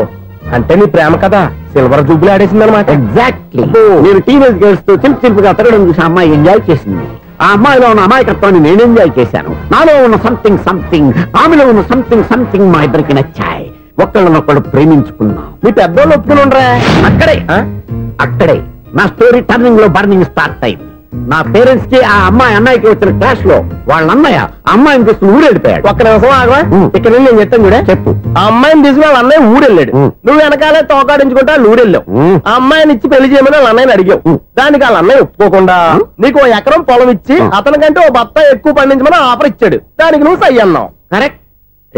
Speaker 3: అంటే నీ ప్రేమ కదా సిల్వర్ జూబ్లీ ఆడేసింది అనమాట.
Speaker 2: ఎగ్జాక్ట్లీ. నేను టీనేజ్ గర్ల్స్ తో చిలుపుగా తిరగడం చూసి అమ్మాయి ఎంజాయ్ చేసింది. ఆ అమ్మాయిలో ఉన్న అమాయకత్వాన్ని నేను ఎంజాయ్ చేశాను. నాలో ఉన్న సంథింగ్ ఆమెలో ఉన్న సంథింగ్ మా ఇద్దరికి నచ్చాయి. ఒక్కళ్ళనొక్కడు ప్రేమించుకున్నాం.
Speaker 3: మీ పెద్దోళ్ళు ఒప్పుకుని ఉండరా?
Speaker 2: అక్కడే నా స్టోరీ టర్నింగ్ లో బర్నింగ్ స్టార్ట్ అయింది. నా పేరెంట్స్ కి ఆ అమ్మాయి అన్నయ్యకి వచ్చిన క్లాష్ లో వాళ్ళ అన్నయ్య అమ్మాయిని తీసుకుని ఊరెళ్ళిపోయాడు.
Speaker 3: ఒక్క నిమిషం ఆగవా, ఇక్కడ నేను చెప్తాను కూడా.
Speaker 2: చెప్పు.
Speaker 3: ఆ అమ్మాయిని తీసుకుని వాళ్ళ అన్నయ్య ఊరెళ్ళాడు. నువ్వు వెనకాలే తోకాడించుకుంటా ఊరెళ్ళావు. ఆ అమ్మాయిని ఇచ్చి పెళ్లి చేయమని వాళ్ళ అన్నయ్యని అడిగావు. దానికి వాళ్ళ అన్నయ్య ఒప్పుకోకుండా నీకు 1 ఎకరం పొలం ఇచ్చి అతనికంటే 1 బత్త ఎక్కువ పండించమని ఆఫర్ ఇచ్చాడు. దానికి నువ్వు సై అన్నావు.
Speaker 2: కరెక్ట్,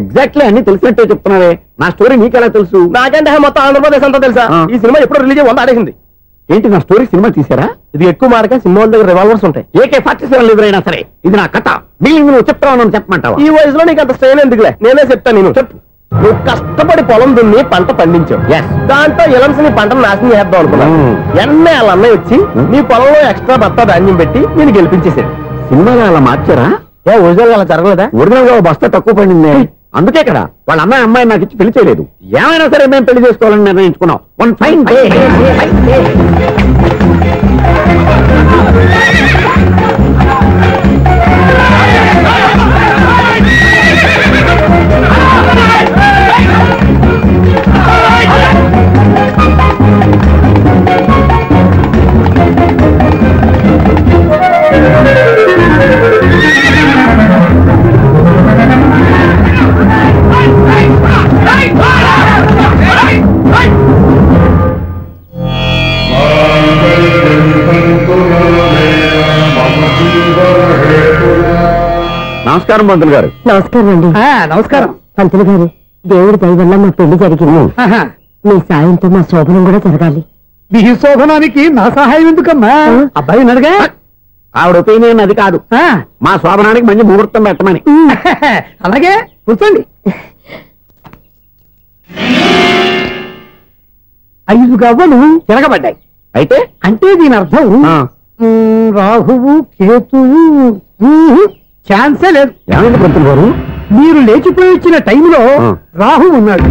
Speaker 2: ఎగ్జాక్ట్లీ అన్ని తెలిసినట్టే చెప్తున్నావే. నా స్టోరీ నీకెలా తెలుసు?
Speaker 3: నాకంటే మొత్తం ఆంధ్రప్రదేశ్ అంతా తెలుసా? ఈ సినిమా ఎప్పుడు రిలీజ్ 100 ఆడేసింది.
Speaker 2: ఏంటి, నా స్టోరీ సినిమా తీసారా?
Speaker 3: ఇది ఎక్కువ మార్గా సినిమా వాళ్ళ దగ్గర రివాల్వర్స్ ఉంటాయి.
Speaker 2: AK-47 ఎదురైనా సరే ఇది నా కథ. మిగిలింది నువ్వు చెప్తావు చెప్పమంటావా?
Speaker 3: ఈ వయసులో నీకు అంత స్ట్రెయిన్ ఎందుకులే, నేనే చెప్తాను. నేను చెప్పు. నువ్వు కష్టపడి పొలం దున్ని పంట పండించావు. దాంతో ఎలమ్స్ నీ పంటను నాశనం చేద్దాం అనుకున్నావు. ఎన్నే వాళ్ళ అన్నయ్య వచ్చి నీ పొలంలో ఎక్స్ట్రా బత్తా ధాన్యం పెట్టి నేను గెలిపించేసాడు.
Speaker 2: సినిమాలో అలా మార్చారా?
Speaker 3: ఒరిజినల్ అలా జరగలేదా?
Speaker 2: ఒరిజినల్ గా బస్తా తక్కువ పడింది. అందుకే కదా వాళ్ళ అమ్మాయి నాకు ఇచ్చి పెళ్లి చేయలేదు. ఏమైనా సరే మేము పెళ్లి చేసుకోవాలని నిర్ణయించుకున్నాం. One fine day. నమస్కారం పంతులు గారు.
Speaker 1: నమస్కారం అండి. నమస్కారం
Speaker 7: పంతులు గారు. దేవుడి దయ వల్ల మా పెళ్లి జరిగింది. మీ సాయంతో మా శోభనం కూడా జరగాలి.
Speaker 1: మీ శోభనానికి నా సహాయం ఎందుకమ్మా? అబ్బాయి ఉన్నాడుగా.
Speaker 2: ఆవిడ ఒపీనియన్ అది కాదు, మా శోభనానికి మంచి ముహూర్తం పెట్టమని.
Speaker 1: అలాగే కూర్చోండి. 5 గవ్వలు తిరగబడ్డాయి.
Speaker 2: అయితే
Speaker 1: అంటే దీని అర్థం రాహువు కేతువు ఛాన్సే లేదు.
Speaker 2: ఏమైంది పంతులు గారు?
Speaker 1: మీరు లేచిపోయి వచ్చిన టైంలో రాహు ఉన్నాడు.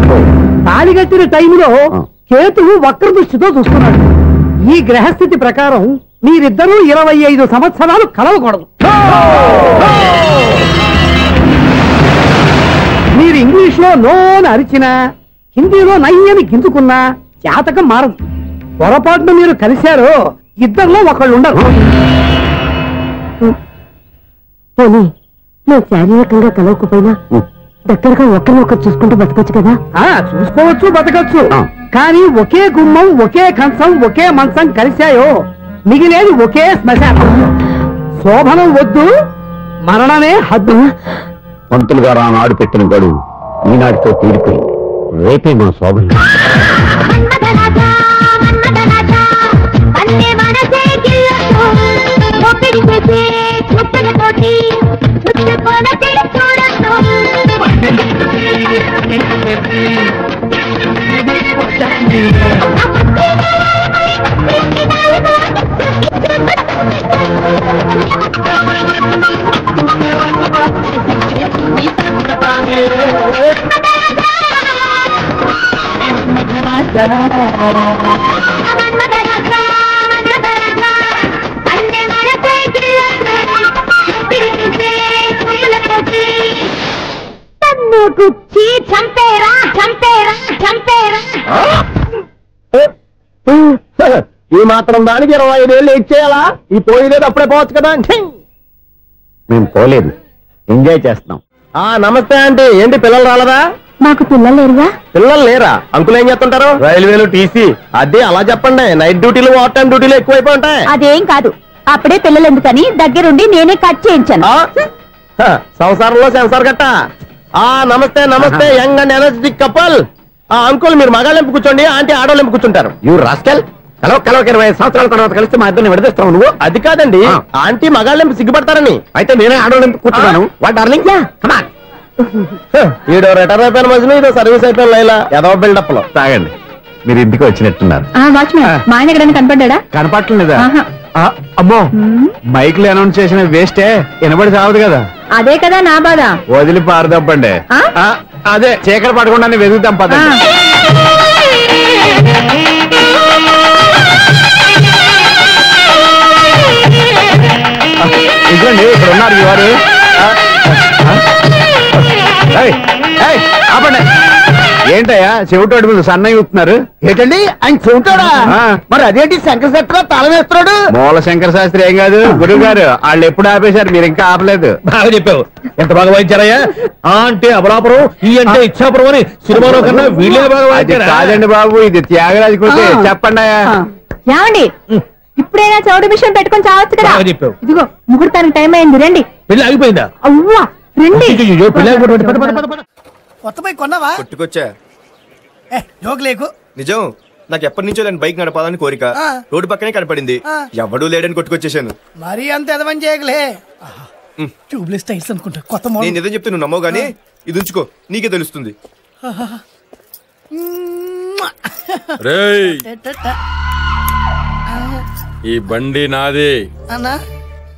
Speaker 1: తాళిగట్టిన టైంలో కేతువు వక్ర దృష్టితో చూస్తున్నాడు. ఈ గ్రహస్థితి ప్రకారం మీరిద్దరూ 25 సంవత్సరాలు కలవకూడదు. మీరు ఇంగ్లీష్ లో నోని అరిచినా, హిందీలో నయ్యని గింజుకున్నా జాతకం మారదు. పొరపాటున మీరు కలిశారో ఇద్దరిలో ఒకళ్ళు ఉండరు.
Speaker 7: పోనీ మేము శారీరకంగా కలవకపోయినా దగ్గరగా ఒకరినొకరు చూసుకుంటూ బతకొచ్చు కదా.
Speaker 1: చూసుకోవచ్చు, బతకచ్చు. కానీ ఒకే గుమ్మం, ఒకే కంచం, ఒకే మంచం కలిశాయో మిగిలేది ఒకే శ్మశానం. శోభనం వద్దు, మరణమే హద్దు.
Speaker 2: పంతులు గారు ఆనాడు పెట్టిన గడువు ఈనాటితో తీరిపోయి రేపే మా శోభనం.
Speaker 3: ఈ మాత్రం దానికి 25 ఏళ్ళు ఇచ్చేయాలా? ఈ పోయేది అప్పుడే పోవచ్చు కదా.
Speaker 2: మేము పోలేదు, ఎంజాయ్ చేస్తున్నాం.
Speaker 3: నమస్తే ఆంటీ. ఏంటి పిల్లలు రాలదా?
Speaker 7: మాకు పిల్లలు లేరుగా.
Speaker 3: పిల్లలు లేరా? అంకులు ఏం చేస్తుంటారు? రైల్వేలు, టీసీ. అదే అలా చెప్పండి. నైట్ డ్యూటీలు, ఓవర్ టైం డ్యూటీలు ఎక్కువైపోయి ఉంటాయి.
Speaker 4: అదేం కాదు, అప్పుడే పిల్లలు ఎందుకని దగ్గరుండి నేనే కట్ చేయించాను.
Speaker 3: సంసారంలో సెన్సార్ గట్ట. నమస్తే నమస్తే, young and energetic couple. Uncle మీరు మగాళ్ళు ఎంపు కూర్చోండి, ఆంటీ ఆడోళ్ళు ఎంపు కూర్చుంటారు.
Speaker 2: You rascal. కలవ 25 సంవత్సరాల తర్వాత కలిస్తే మా ఇద్దరిని విడదీస్తావు నువ్వు.
Speaker 3: అది కాదండి, ఆంటీ మగాళ్ళు ఎంపు సిగ్గుపడతారని.
Speaker 2: అయితే నేనే ఆడోళ్ళు ఎంపు కూర్చున్నాను. What darling, come on.
Speaker 3: ఈడో రిటైర్ అయిపోయిన మధ్యలో ఇదో సర్వీస్ అయిపోయిన లైలా ఏదో బిల్డప్ లో.
Speaker 2: తాగండి, మీరు ఇంటికి వచ్చినట్టున్నారు.
Speaker 4: వాచ్మెన్ మా ఆయన ఎక్కడైనా కనపడ్డా?
Speaker 2: కనపట్లేదా? అమ్మో, మైక్ లో అనౌన్స్ చేసిన వేస్టే, వినబడి సావదు కదా.
Speaker 4: అదే కదా నా బాధ.
Speaker 2: వదిలి పారదప్పండి. అదే చీకటి పడకుండా వెతుకుతాం పదండి. ఇదిగోండి ఇక్కడ ఉన్నారు ఈ వారు. ఆపండి. ఏంటయ్యా చెవిటోడి మీద సన్నయ్య చూస్తున్నారు?
Speaker 1: ఏంటండి ఆయన చెబుతాడా? మరి అదేంటి శంకర శాస్త్రి తాళం వేస్తున్నాడు?
Speaker 2: మూల శంకర శాస్త్రి ఏం కాదు, గురువు గారు. వాళ్ళు ఎప్పుడు ఆపేశారు, మీరు ఇంకా ఆపలేదు.
Speaker 5: బాగా చెప్పావు. ఎంత బాగా వాయించారయ్యా. అంటే అబలాపురం, ఈ అంటే ఇచ్చాపురం అని సినిమాలో కన్నా వీళ్ళే బాగా వాయించారు.
Speaker 2: కాదండి బాబు, ఇది త్యాగరాజ కృతి. చెప్పండి అయ్యా.
Speaker 4: ఏమండి, ఇప్పుడైనా చౌడు మిషన్ పెట్టుకొని చావచ్చు కదా.
Speaker 5: చెప్పావు.
Speaker 4: ఇదిగో ముహూర్తానికి టైం అయింది, రండి.
Speaker 5: పెళ్లి ఆగిపోయిందా?
Speaker 4: అవ్వా రండి.
Speaker 1: కొత్త బైక్ కొన్నావా?
Speaker 13: కొట్టుకొచ్చా.
Speaker 1: జోక్ లేకు.
Speaker 13: నిజం, నాకు ఎప్పటి నుంచో నేను బైక్ నడపాలని కోరిక. రోడ్డు పక్కనే కనపడింది, ఎవడూ లేడని కొట్టుకొచ్చేసాను.
Speaker 1: మరీ అంత ఎదవని చేయగలే. ట్యూబ్లెస్ టైర్స్ అనుకుంటా, కొత్త మోడల్.
Speaker 13: నేను నిజం చెప్తే నువ్వు నమ్మవు గానీ ఇది ఉంచుకో, నీకే తెలుస్తుంది.
Speaker 14: ఈ బండి నాదే
Speaker 1: అన్నా.